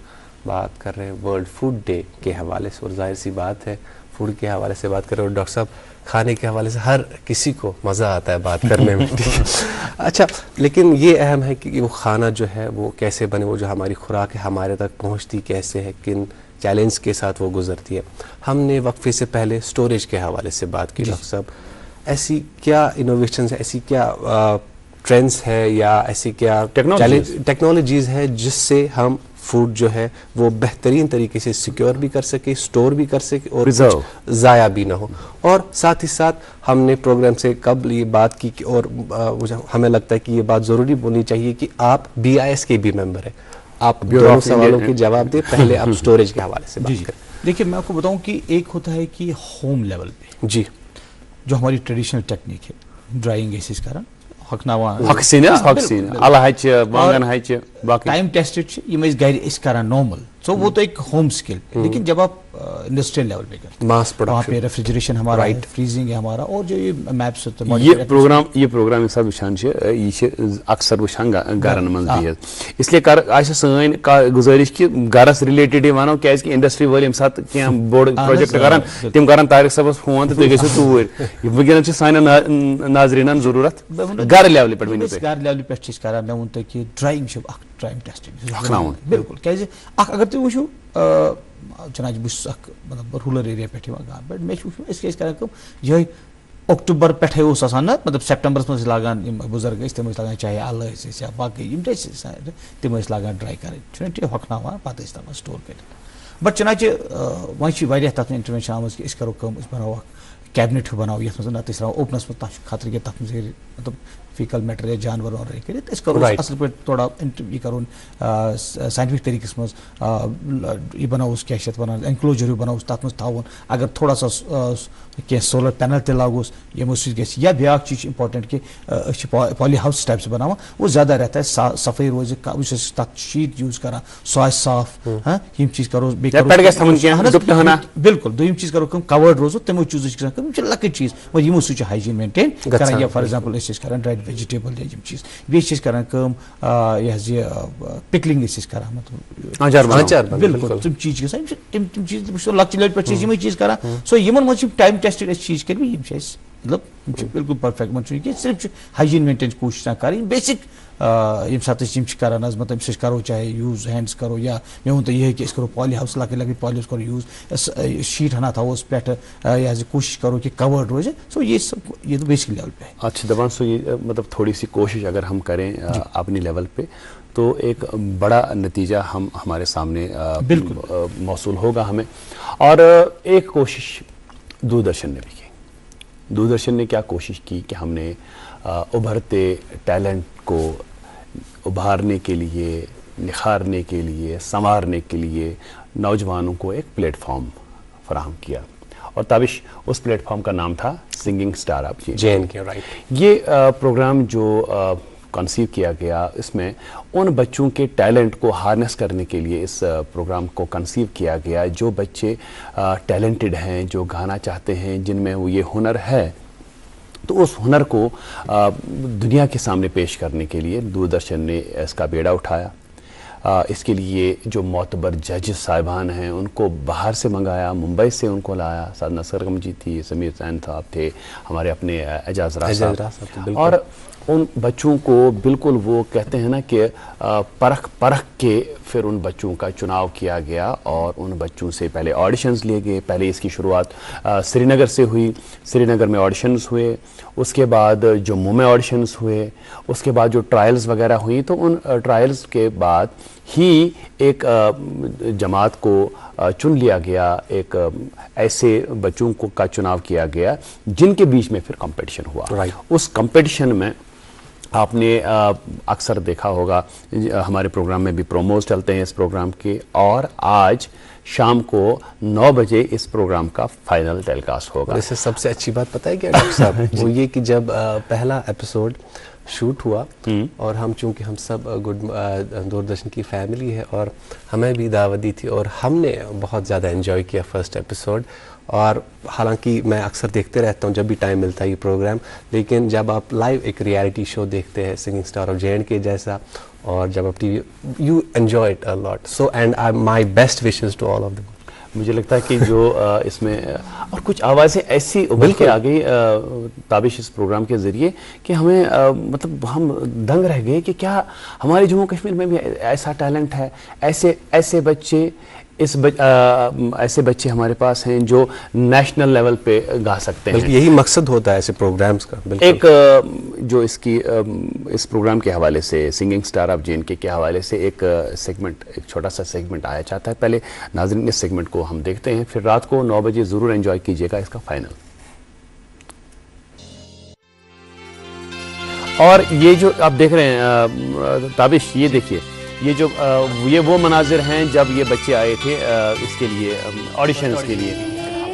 بات کر رہے ہیں ورلڈ فوڈ ڈے کے حوالے سے, اور ظاہر سی بات ہے فوڈ کے حوالے سے بات کر رہے ہیں. اور ڈاکٹر صاحب کھانے کے حوالے سے ہر کسی کو مزہ آتا ہے بات کرنے میں. اچھا, لیکن یہ اہم ہے کہ وہ کھانا جو ہے وہ کیسے بنے, وہ جو ہماری خوراک ہے ہمارے تک پہنچتی کیسے ہے, کن چیلنج کے ساتھ وہ گزرتی ہے. ہم نے وقفے سے پہلے سٹوریج کے حوالے سے بات کی. ڈاکٹر صاحب ایسی کیا انوویشنز ہے, ایسی کیا ٹرینڈس ہے یا ایسی کیا ٹیکنالوجیز ہے جس سے ہم فوڈ جو ہے وہ بہترین طریقے سے سیکیور بھی کر سکے, سٹور بھی کر سکے اور ضائع بھی نہ ہو. اور ساتھ ہی ساتھ ہم نے پروگرام سے قبل یہ بات کی اور ہمیں لگتا ہے کہ یہ بات ضروری بولنی چاہیے کہ آپ BIS کے بھی ممبر ہیں. آپ دونوں سوالوں کے جواب دیں. پہلے آپ سٹوریج کے حوالے سے بات کریں. دیکھیے میں آپ کو بتاؤں کہ ایک ہوتا ہے کہ ہوم لیول پہ جی جو ہماری ٹریڈیشنل ٹیکنیک ہے ڈرائنگ ایسے کران ٹائم ٹیسٹڈ یہ گھر کران نارمل. سو وہ تو ایک ہوم اسکل. لیکن جب آپ انڈسٹریل لیول پہ کرتے ہیں وہاں پہ ریفریجریشن ہمارا ہے, فریزنگ ہے ہمارا, اور جو یہ میپس یہ پروگرام سب وچان یہ اکثر وچان گرن من بھی. اس لیے سن گزارش کہ گرس ریلیٹڈ یہ ونو کی انڈسٹری ول یم سات کی بوڑ پروجیکٹ کران تم کران طارق صاحبس فون تو تھی گھو توٗرۍ. ونکس سان ناظرینن ضرورت گر لیولہِ پہ ؤنِو تُہۍ. گر لیولہِ پہ کران. مےٚ ووٚن تۄہہِ کہ ڈرایِنگ چھِ اکھ ٹایم ٹیسٹنگ بالکل. کیازِ اکھ اگر تُہۍ وٕچھِو چنانچہ بہٕ چھُس اکھ مطلب روٗرل ایریا پٮ۪ٹھ یِوان گام پٮ۪ٹھ. مےٚ چھُ وٕچھمُت أسۍ کیٛاہ ٲسۍ کران کٲم یِہوٚے اکٹوبر پٮ۪ٹھے اوس آسان نا مطلب سپٹمبرس منٛز ٲسۍ لاگان یِم بُزرگ ٲسۍ تِم ٲسۍ لاگان چاہے اَلہٕ ٲسۍ یا باقٕے یِم تہِ ٲسۍ تِم ٲسۍ لاگان ڈراے کَرٕنۍ چھُنہ ٹھیٖک ہۄکھناوان پَتہٕ ٲسۍ تھاوان سٹور کٔرِتھ. بٹ چنانچہ وۄنۍ چھِ واریاہ تَتھ منٛز اِنٹروینشن آمٕژ کہِ أسۍ کَرو کٲم أسۍ بَناوو اکھ کیبنِٹ ہیوٗ بَناوو یَتھ منٛز نَتہٕ أسۍ ترٛاوو اوپنَس منٛز تَتھ چھُ خطرٕ کہِ تَتھ منٛز ہیٚکہِ مطلب فیکل میٹر یا جانور وانور کٔرِتھ. أسۍ کَرو اَصٕل پٲٹھۍ تھوڑا یہِ کَرون ساینٹِفِک طریٖقَس منٛز یہِ بَناووس کیٛاہ چھِ یَتھ وَنان اینکلوجر ہیوٗ بَناووس تَتھ منٛز تھاوُن. اگر تھوڑا سا کینٛہہ سولر پینل تہِ لاگوس یِمو سۭتۍ گژھِ. یا بیٛاکھ چیٖز چھُ اِمپاٹنٹ کہِ أسۍ چھِ پالی ہاوُس ٹایپ سے بَناوان وہ زیادہ رہتا ہے صفٲیی روزِ. یُس أسۍ تَتھ شیٖٹ یوٗز کران سُہ آسہِ صاف. یِم چیٖز کرو بالکل. دوٚیِم چیٖز کرو کٲم کَوٲرڈ روزو تِمو چیٖزو چھِ گژھان کٲم یِم چھِ لۄکٕٹۍ چیٖز مگر یِمو سۭتۍ چھُ ہایجیٖن مینٹین کران. یا فار ایگزامپل أسۍ ٲسۍ کران ڈراے ویجیٹیبل یا یم چیز بیٚیہِ چھِ أسۍ کران کٲم یہِ حظ یہِ پِکلِنٛگ ٲسۍ أسۍ کران مطلب آچار بالکل تِم چیٖز چھِ گژھان یِم چھِ تِم چیٖز وٕچھو لۄکچہِ لٹہِ پٮ۪ٹھ چھِ أسۍ یِمے چیٖز کران سو یِمن منٛز چھِ ٹایم ٹیسٹڈ أسۍ چیٖز کٔرمٕتۍ یِم چھِ اَسہِ مطلب یِم چھِ بالکل پٔرفیکٹ یِمن چھُنہٕ کینٛہہ صرف چھِ ہایجیٖن مینٹین کوٗشِش آسان کَرٕنۍ بیسِک ییٚمہِ ساتہٕ أسۍ یِم چھِ کران حظ مطلب أسۍ کرو چاہے یوٗز ہینڈٕس کرو یا مےٚ ووٚن تۄہہِ یِہے کہِ أسۍ کرو پالی ہاوُس لۄکٕٹۍ لۄکٕٹۍ پالی ہاوُس کرو یوٗز شیٖٹ ہنا تھاووس پٮ۪ٹھٕ یہِ حظ یہِ کوٗشِش کرو کہ کورڈ روزِ سو یہ سب یہ تو بیسک لیول پہ ہے. اچھا دبان سو یہ مطلب تھوڑی سی کوشش اگر ہم کریں اپنی لیول پہ تو ایک بڑا نتیجہ ہمارے سامنے بالکل موصول ہوگا ہمیں. اور ایک کوشش دوردرشن نے بھی کی. دوردرشن نے کیا کوشش کی کہ ہم نے ابھرتے ٹیلنٹ کو ابھارنے کے لیے نکھارنے کے لیے سنوارنے کے لیے نوجوانوں کو ایک پلیٹ فارم فراہم کیا اور تابش اس پلیٹ فارم کا نام تھا سنگنگ اسٹار اپ JNK رائٹ. یہ پروگرام جو کنسیو کیا گیا اس میں ان بچوں کے ٹیلنٹ کو ہارنس کرنے کے لیے اس پروگرام کو کنسیو کیا گیا جو بچے ٹیلنٹڈ ہیں جو گانا چاہتے ہیں جن میں وہ یہ ہنر ہے تو اس ہنر کو دنیا کے سامنے پیش کرنے کے لیے دوردرشن نے اس کا بیڑا اٹھایا. اس کے لیے جو معتبر ججز صاحبان ہیں ان کو باہر سے منگایا ممبئی سے ان کو لایا. سادنا سرگم جی تھی سمیر حسین صاحب تھے ہمارے اپنے اعجاز راز صاحب اور ان بچوں کو بالکل وہ کہتے ہیں نا کہ پرکھ کے پھر ان بچوں کا چناؤ کیا گیا اور ان بچوں سے پہلے آڈیشنز لیے گئے. پہلے اس کی شروعات سری نگر سے ہوئی. سری نگر میں آڈیشنز ہوئے اس کے بعد جموں میں آڈیشنز ہوئے اس کے بعد جو ٹرائلز وغیرہ ہوئیں تو ان ٹرائلز کے بعد ہی ایک جماعت کو چن لیا گیا. ایک ایسے بچوں کو کا چناؤ کیا گیا جن کے بیچ میں پھر کمپٹیشن ہوا. اس کمپٹیشن میں آپ نے اکثر دیکھا ہوگا ہمارے پروگرام میں بھی پروموز چلتے ہیں اس پروگرام کے اور آج شام کو 9 بجے اس پروگرام کا فائنل ٹیلی کاسٹ ہوگا. اس سے سب سے اچھی بات پتہ ہے کیا ڈاکٹر صاحب وہ یہ کہ جب پہلا ایپیسوڈ شوٹ ہوا اور ہم چونکہ ہم سب دوردرشن کی فیملی ہے اور ہمیں بھی دعوت دی تھی اور ہم نے بہت زیادہ انجوائے کیا فرسٹ ایپیسوڈ. اور حالانکہ میں اکثر دیکھتے رہتا ہوں جب بھی ٹائم ملتا ہے یہ پروگرام لیکن جب آپ لائیو ایک ریالٹی شو دیکھتے ہیں سنگنگ اسٹار آف JNK جیسا اور جب آپ T V you enjoy it a lot so and my best wishes to all of them. مجھے لگتا ہے کہ جو اس میں اور کچھ آوازیں ایسی ابھر کے آ گئی تابش اس پروگرام کے ذریعے کہ ہمیں مطلب ہم دنگ رہ گئے کہ کیا ہمارے جموں کشمیر میں بھی ایسا ٹیلنٹ ہے. ایسے بچے ایسے بچے ہمارے پاس ہیں جو نیشنل لیول پہ گا سکتے ہیں. یہی مقصد ہوتا ہے ایسے پروگرامز کا. ایک جو اس پروگرام کے حوالے سے سنگنگ اسٹار آف JNK کے حوالے سے ایک سیگمنٹ ایک چھوٹا سا سیگمنٹ آیا چاہتا ہے. پہلے ناظرین اس سیگمنٹ کو ہم دیکھتے ہیں پھر رات کو 9 بجے ضرور انجوائے کیجیے گا اس کا فائنل. اور یہ جو آپ دیکھ رہے ہیں تابش یہ دیکھیے یہ وہ مناظر ہیں جب یہ بچے آئے تھے اس کے لیے آڈیشنز کے لیے.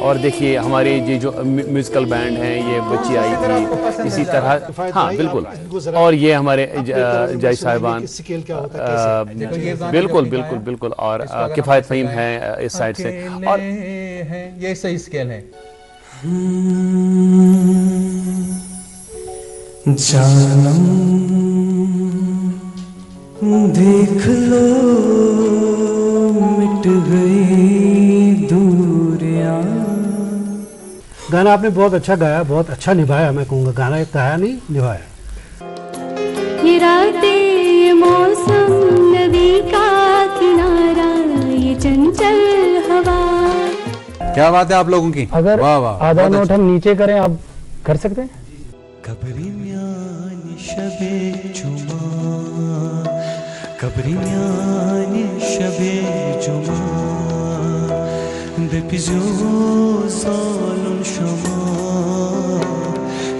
اور دیکھیے ہمارے یہ جو میوزیکل بینڈ ہیں یہ بچی آئی تھی اسی طرح ہاں بالکل. اور یہ ہمارے جج صاحبان بالکل اور کفایت فہیم ہے اس سائڈ سے. اور یہ صحیح اسکیل ہے. دیکھ لو مٹ گئی دوریاں. گانا آپ نے بہت اچھا گایا بہت اچھا نبھایا. میں کہوں گا گانا گایا نہیں نبھایا. یہ راتیں یہ موسم ندی کا کنارہ یہ چنچل ہوا. کیا بات ہے آپ لوگوں کی. اگر آدھا نوٹ ہم نیچے کریں آپ کر سکتے ہیں. کبری میان شب جمعہ کبری میان شب جمعہ بپیزو سالون شما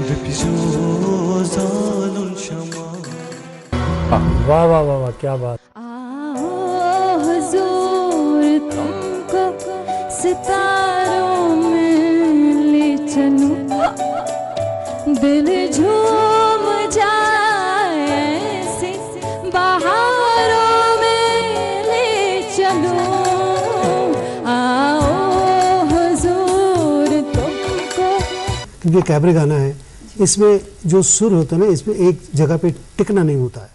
بپیزو سالون شما. واہ واہ واہ واہ کیا بات. آؤ حضور تم کو ستاروں میں لے چلوں دل جھوم جائے ایسے بہاروں میں لے چلوں. آؤ حضور تم کو کیونکہ کیبرے گانا ہے اس میں جو سر ہوتا ہے نا اس میں ایک جگہ پہ ٹکنا نہیں ہوتا ہے.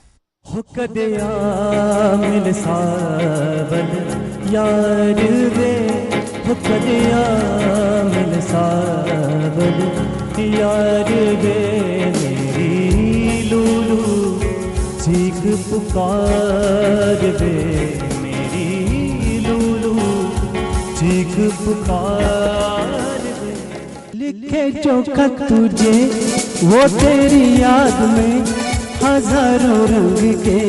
مل ساول یار وے کدیا مل ساول یار وے میری لولو چیخ پکار وے میری لولو چیخ پکار وے. لکھے جو خط تجھے وہ تیری یاد میں ہزاروں رنگ کے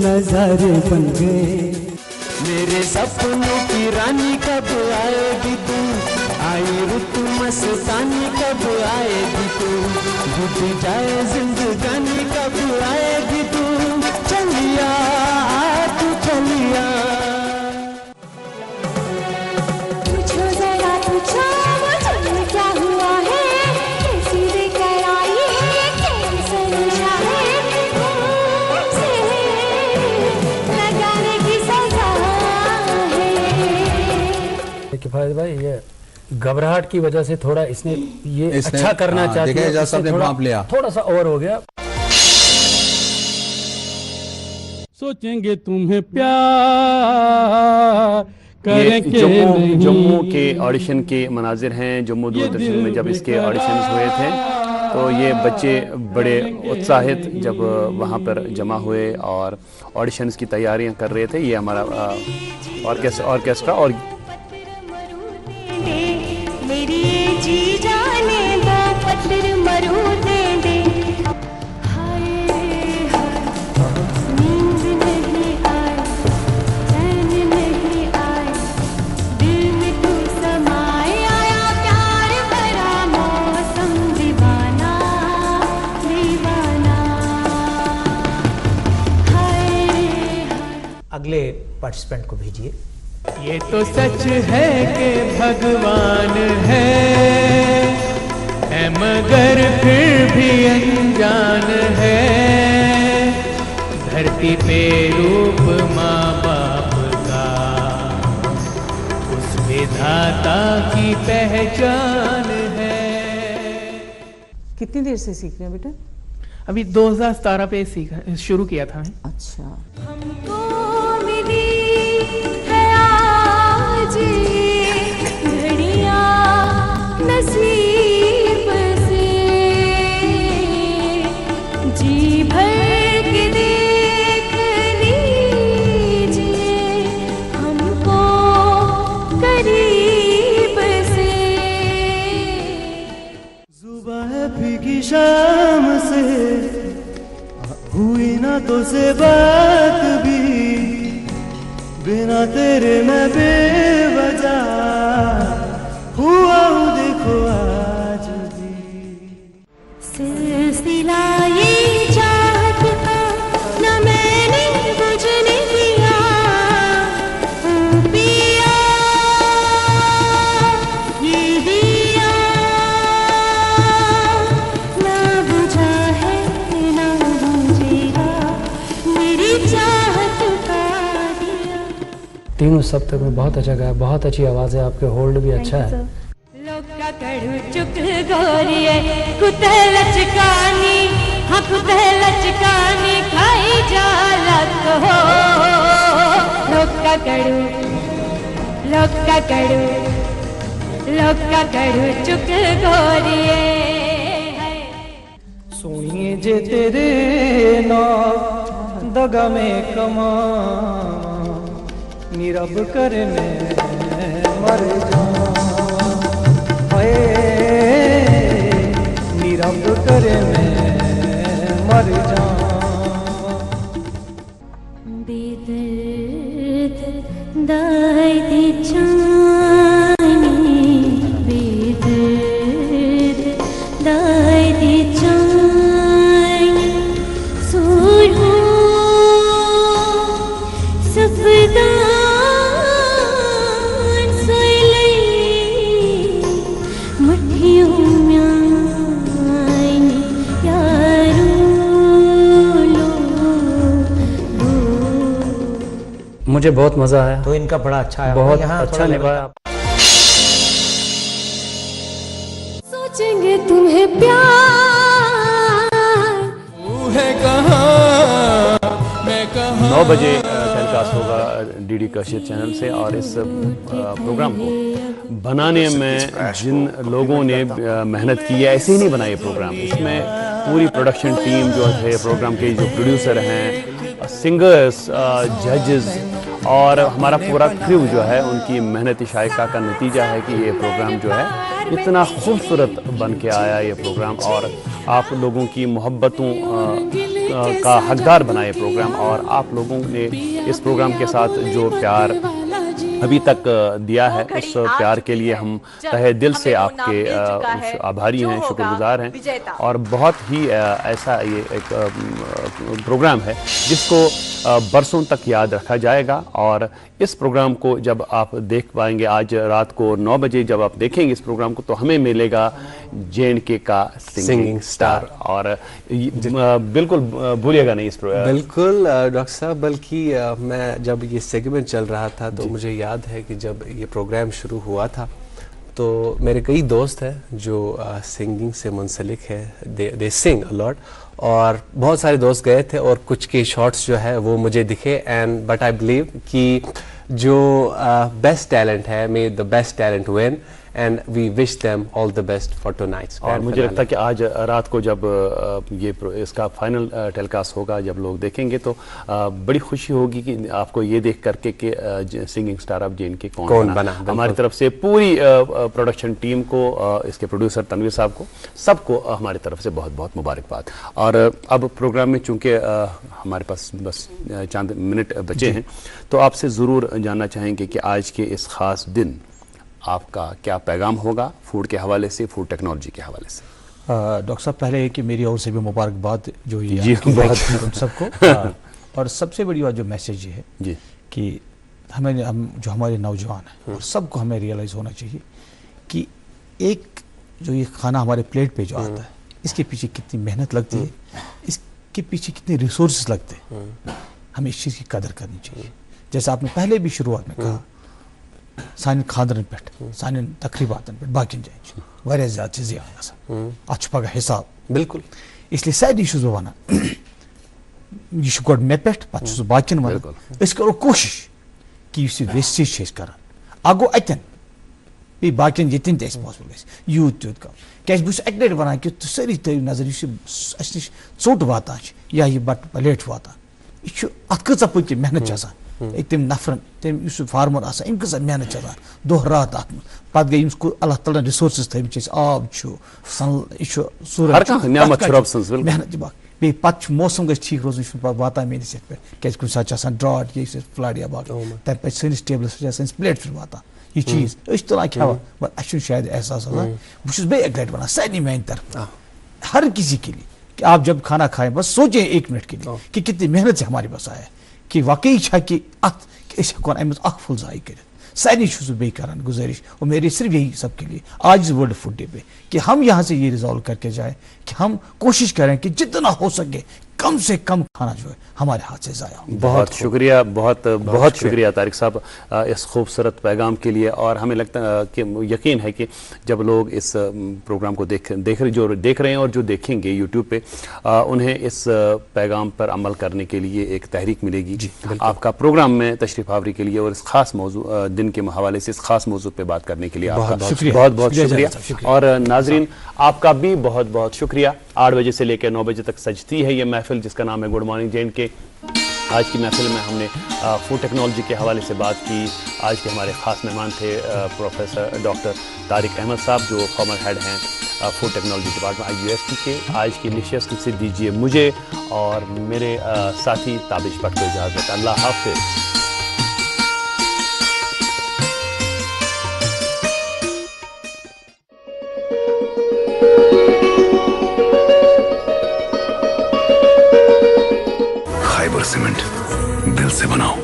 نظر بن گئے. میرے سپنوں کی رانی کب آئے گی تو آئی رت مستانی کب آئے گی تو ڈوب جائے زندگانی کب آئے گی تو چلیا تو چلیا. پوچھو ذرا پوچھو مجھے کیا ہوا ہے کیسی دے کر آئی ہے کیسے نشہ ہے سے لگانے کی سزا ہے. کفایت بھائی یہ گھبراہٹ کی وجہ سے تھوڑا اس نے یہ اچھا کرنا چاہتی ہے تھوڑا سا اوور ہو گیا. سوچیں گے تمہیں پیار یہ جموں کے آڈیشن کے مناظر ہیں. جموں دوردرشن میں جب اس کے آڈیشنز ہوئے تھے تو یہ بچے بڑے اتساہت جب وہاں پر جمع ہوئے اور آڈیشنز کی تیاریاں کر رہے تھے. یہ ہمارا آرکیسٹرا اور میری جی جانے دو پتھر مرو دے دے. نیند نہیں آئے چین نہیں آئے دل میں تو سمائے آیا پیار بھرا موسم دیوانہ دیوانہ. اگلے پارٹیسپینٹ کو بھیجیے. یہ تو سچ ہے کہ بھگوان ہے مگر پھر بھی انجان ہے. دھرتی پہ روپ ماں باپ کا اس ودھاتا کی پہچان ہے. کتنی دیر سے سیکھ رہے ہیں بیٹا؟ ابھی 2017 پہ شروع کیا تھا. اچھا. ہم کو ملی ہے آج گھڑیاں نصیب سے جی بھر کے دیکھ لیجیے ہم کو قریب سے. صبح بھیگی شام سے ہوئی نہ تو سے بات بھی بنا تیرے میں بے وجہ ہوا ہوں دیکھو آج بھی. سلسلہ یہ چاہت کا نہ میں نے بجھنے دیا پیا یہ دیا نہ بجھا ہے نہ بجھے گا میری چاہت کا دیا. تینوں سب تک میں بہت اچھا گایا. بہت اچھی آواز ہے آپ کے. ہولڈ بھی اچھا ہے. لوگ کا کڑو چک گوریے کتے لچکانی ہاں کتے لچکانی کھائی جالت ہو. لوگ کا کڑو چک گوریے. سوئیں جے تیرے نام دگا میں کما نیرب کرنے مر جاؤں نیرب کرنے مر جاؤں. بے درد دائی دی چانی بے درد دائی دی چانی سور ہو سفدان سوئی لئی مٹھیوں میں آئینی یارو لو. مجھے بہت مزہ آیا. تو ان کا بڑا اچھا ہے. بہت اچھا نبھایا. سوچیں گے تمہیں پیار بجے ٹیلی کاسٹ ہوگا DD کشیر چینل سے. اور اس پروگرام کو بنانے میں جن لوگوں نے محنت کی ہے ایسے ہی نہیں بنا یہ پروگرام. اس میں پوری پروڈکشن ٹیم جو ہے پروگرام کے جو پروڈیوسر ہیں, سنگرز, ججز اور ہمارا پورا کریو جو ہے ان کی محنت شائقہ کا نتیجہ ہے کہ یہ پروگرام جو ہے اتنا خوبصورت بن کے آیا یہ پروگرام. اور آپ لوگوں کی محبتوں کا حقدار بنا یہ پروگرام. اور آپ لوگوں نے اس پروگرام کے ساتھ جو پیار ابھی تک دیا ہے اس پیار کے لیے ہم تہہ دل سے آپ کے آبھاری ہیں, شکر گزار ہیں. اور بہت ہی ایسا یہ ایک پروگرام ہے جس کو برسوں تک یاد رکھا جائے گا. اور اس پروگرام کو جب آپ دیکھ پائیں گے آج رات کو 9 بجے جب آپ دیکھیں گے اس پروگرام کو تو ہمیں ملے گا JNK کا سنگنگ سٹار. اور بالکل بھولیے گا نہیں اس پروگرام. بالکل ڈاکٹر صاحب, بلکہ میں جب یہ سیگمنٹ چل رہا تھا تو مجھے یاد ہے کہ جب یہ پروگرام شروع ہوا تھا تو میرے کئی دوست ہیں جو سنگنگ سے منسلک ہے, دے سنگ اے لاٹ. اور بہت سارے دوست گئے تھے اور کچھ کے شارٹس جو ہے وہ مجھے دکھے. اینڈ بٹ آئی بلیو کہ جو بیسٹ ٹیلنٹ ہے, may the best talent win. And we wish them all the best for tonight. اور مجھے لگتا ہے کہ آج رات کو جب یہ اس کا فائنل ٹیلی کاسٹ ہوگا, جب لوگ دیکھیں گے تو بڑی خوشی ہوگی کہ آپ کو یہ دیکھ کر کے کہ سنگنگ سٹار آف JNK کون بنا. ہماری طرف سے پوری پروڈکشن ٹیم کو, اس کے پروڈیوسر تنویر صاحب کو, سب کو ہماری طرف سے بہت بہت مبارکباد. اور اب پروگرام میں چونکہ ہمارے پاس بس چند منٹ بچے ہیں تو آپ سے ضرور جاننا چاہیں گے کہ آج کے اس خاص دن آپ کا کیا پیغام ہوگا فوڈ کے حوالے سے, فوڈ ٹیکنالوجی کے حوالے سے. ڈاکٹر صاحب پہلے کہ میری اور سے بھی مبارکباد جو یہ جی سب کو. اور سب سے بڑی بات جو میسیج یہ ہے جی کہ ہمیں جو ہمارے نوجوان ہیں اور سب کو ہمیں ریئلائز ہونا چاہیے کہ ایک جو یہ کھانا ہمارے پلیٹ پہ جو آتا ہے اس کے پیچھے کتنی محنت لگتی ہے, اس کے پیچھے کتنے ریسورسز لگتے ہیں. ہمیں اس چیز کی قدر کرنی چاہیے. جیسا آپ نے پہلے بھی شروعات میں کہا سان خاندرن پہ سان تقریبات پہ باقی جائیں واریاہ زیادہ چیزیں ات پگہ حساب. بالکل. اس لیے ساری چیز بہ ونان یہ گۄڈٕ مےٚ پٮ۪ٹھ پتہٕ چھُس بہٕ باقین ونان أسۍ کرو کوٗشش کہ یُس یہِ ویسٹیج چھِ أسۍ کران اکھ گوٚو اَتٮ۪ن بیٚیہِ باقین ییٚتٮ۪ن تہِ اَسہِ پاسبل گژھِ یوٗت تیوٗت کم. کیازِ بہٕ چھُس اَکہِ لٹہِ ونان کہ سٲری تھٲیِو نظر یُس یہِ اَسہِ نِش ژوٚٹ واتان چھِ یا یہِ بتہٕ پلیٹ چھُ واتان یہِ چھُ اتھ کۭژاہ پٔتۍ محنت چھِ آسان تم نفرن تم یُس فارمر آسان أمۍ کۭژاہ محنت چھِ آسان دۄہ رات اتھ منٛز. پتہٕ گٔے أمِس اللہ تعالیٰ رِسورسز تھٲیمٕتۍ چھِ اَسہِ آب چھُ یہِ چھُ سورُے محنت چھِ باقٕے. بیٚیہِ پتہٕ چھُ موسم گژھِ ٹھیٖک روزُن یہِ چھُنہٕ پتہٕ واتان میٲنِس یتھ پٮ۪ٹھ کیازِ کُنہِ ساتہٕ چھِ آسان ڈراٹ یہِ فلڈ یا باقٕے تمہِ پتہٕ سٲنِس ٹیبلس پٮ۪ٹھ سٲنِس پلیٹس پٮ۪ٹھ واتان یہِ چیٖز أسۍ چھِ تُلان کھٮ۪وان مگر اَسہِ چھُنہٕ شاید احساس آسان. بہٕ چھُس بیٚیہِ اَکہِ لٹہِ ونان سارنٕے میانہِ طرفہٕ ہر کسی کے لیے کہ آپ جب کھانا کھائیں بس سوچیں 1 منٹ کے لیے کہ کتنی محنت سے ہمارے پاس آیا ہے کہ واقعی چھا کہ ات أسۍ ہٮ۪کون اَمہِ منٛز اکھ فُل ضایع کٔرِتھ. سارنٕے چھُس بہٕ بیٚیہِ کران گزٲرش اور میری صرف یہی سب کے لیے آج ورلڈ فوڈ ڈے پہ کہ ہم یہاں سے یہ ریزالو کر کے جائیں کہ ہم کوشش کریں کہ جتنا ہو سکے کم سے کم کھانا جو ہے ہمارے ہاتھ سے ضائع ہو. بہت شکریہ, بہت شکریہ طارق صاحب اس خوبصورت پیغام کے لیے. اور ہمیں لگتا ہے کہ یقین ہے کہ جب لوگ اس پروگرام کو دیکھ رہے ہیں اور جو دیکھیں گے یوٹیوب پہ انہیں اس پیغام پر عمل کرنے کے لیے ایک تحریک ملے گی. آپ کا پروگرام میں تشریف آوری کے لیے اور اس خاص موضوع دن کے حوالے سے اس خاص موضوع پہ بات کرنے کے لیے آپ کا بہت بہت شکریہ. اور ناظرین آپ کا بھی بہت بہت شکریہ. 8 بجے سے لے کے 9 بجے تک سجتی ہے یہ محفل جس کا نام ہے گڈ مارننگ JNK. آج کی محفل میں ہم نے فوڈ ٹیکنالوجی کے حوالے سے بات کی. آج کے ہمارے خاص مہمان تھے پروفیسر ڈاکٹر طارق احمد صاحب جو فارمر ہیڈ ہیں فوڈ ٹیکنالوجی ڈپارٹمنٹ IUST کے. آج کی نشست سے دیجیے مجھے اور میرے ساتھی تابش بٹ کو اجازت. اللہ حافظ. خیبر سیمنٹ دل سے بناؤ.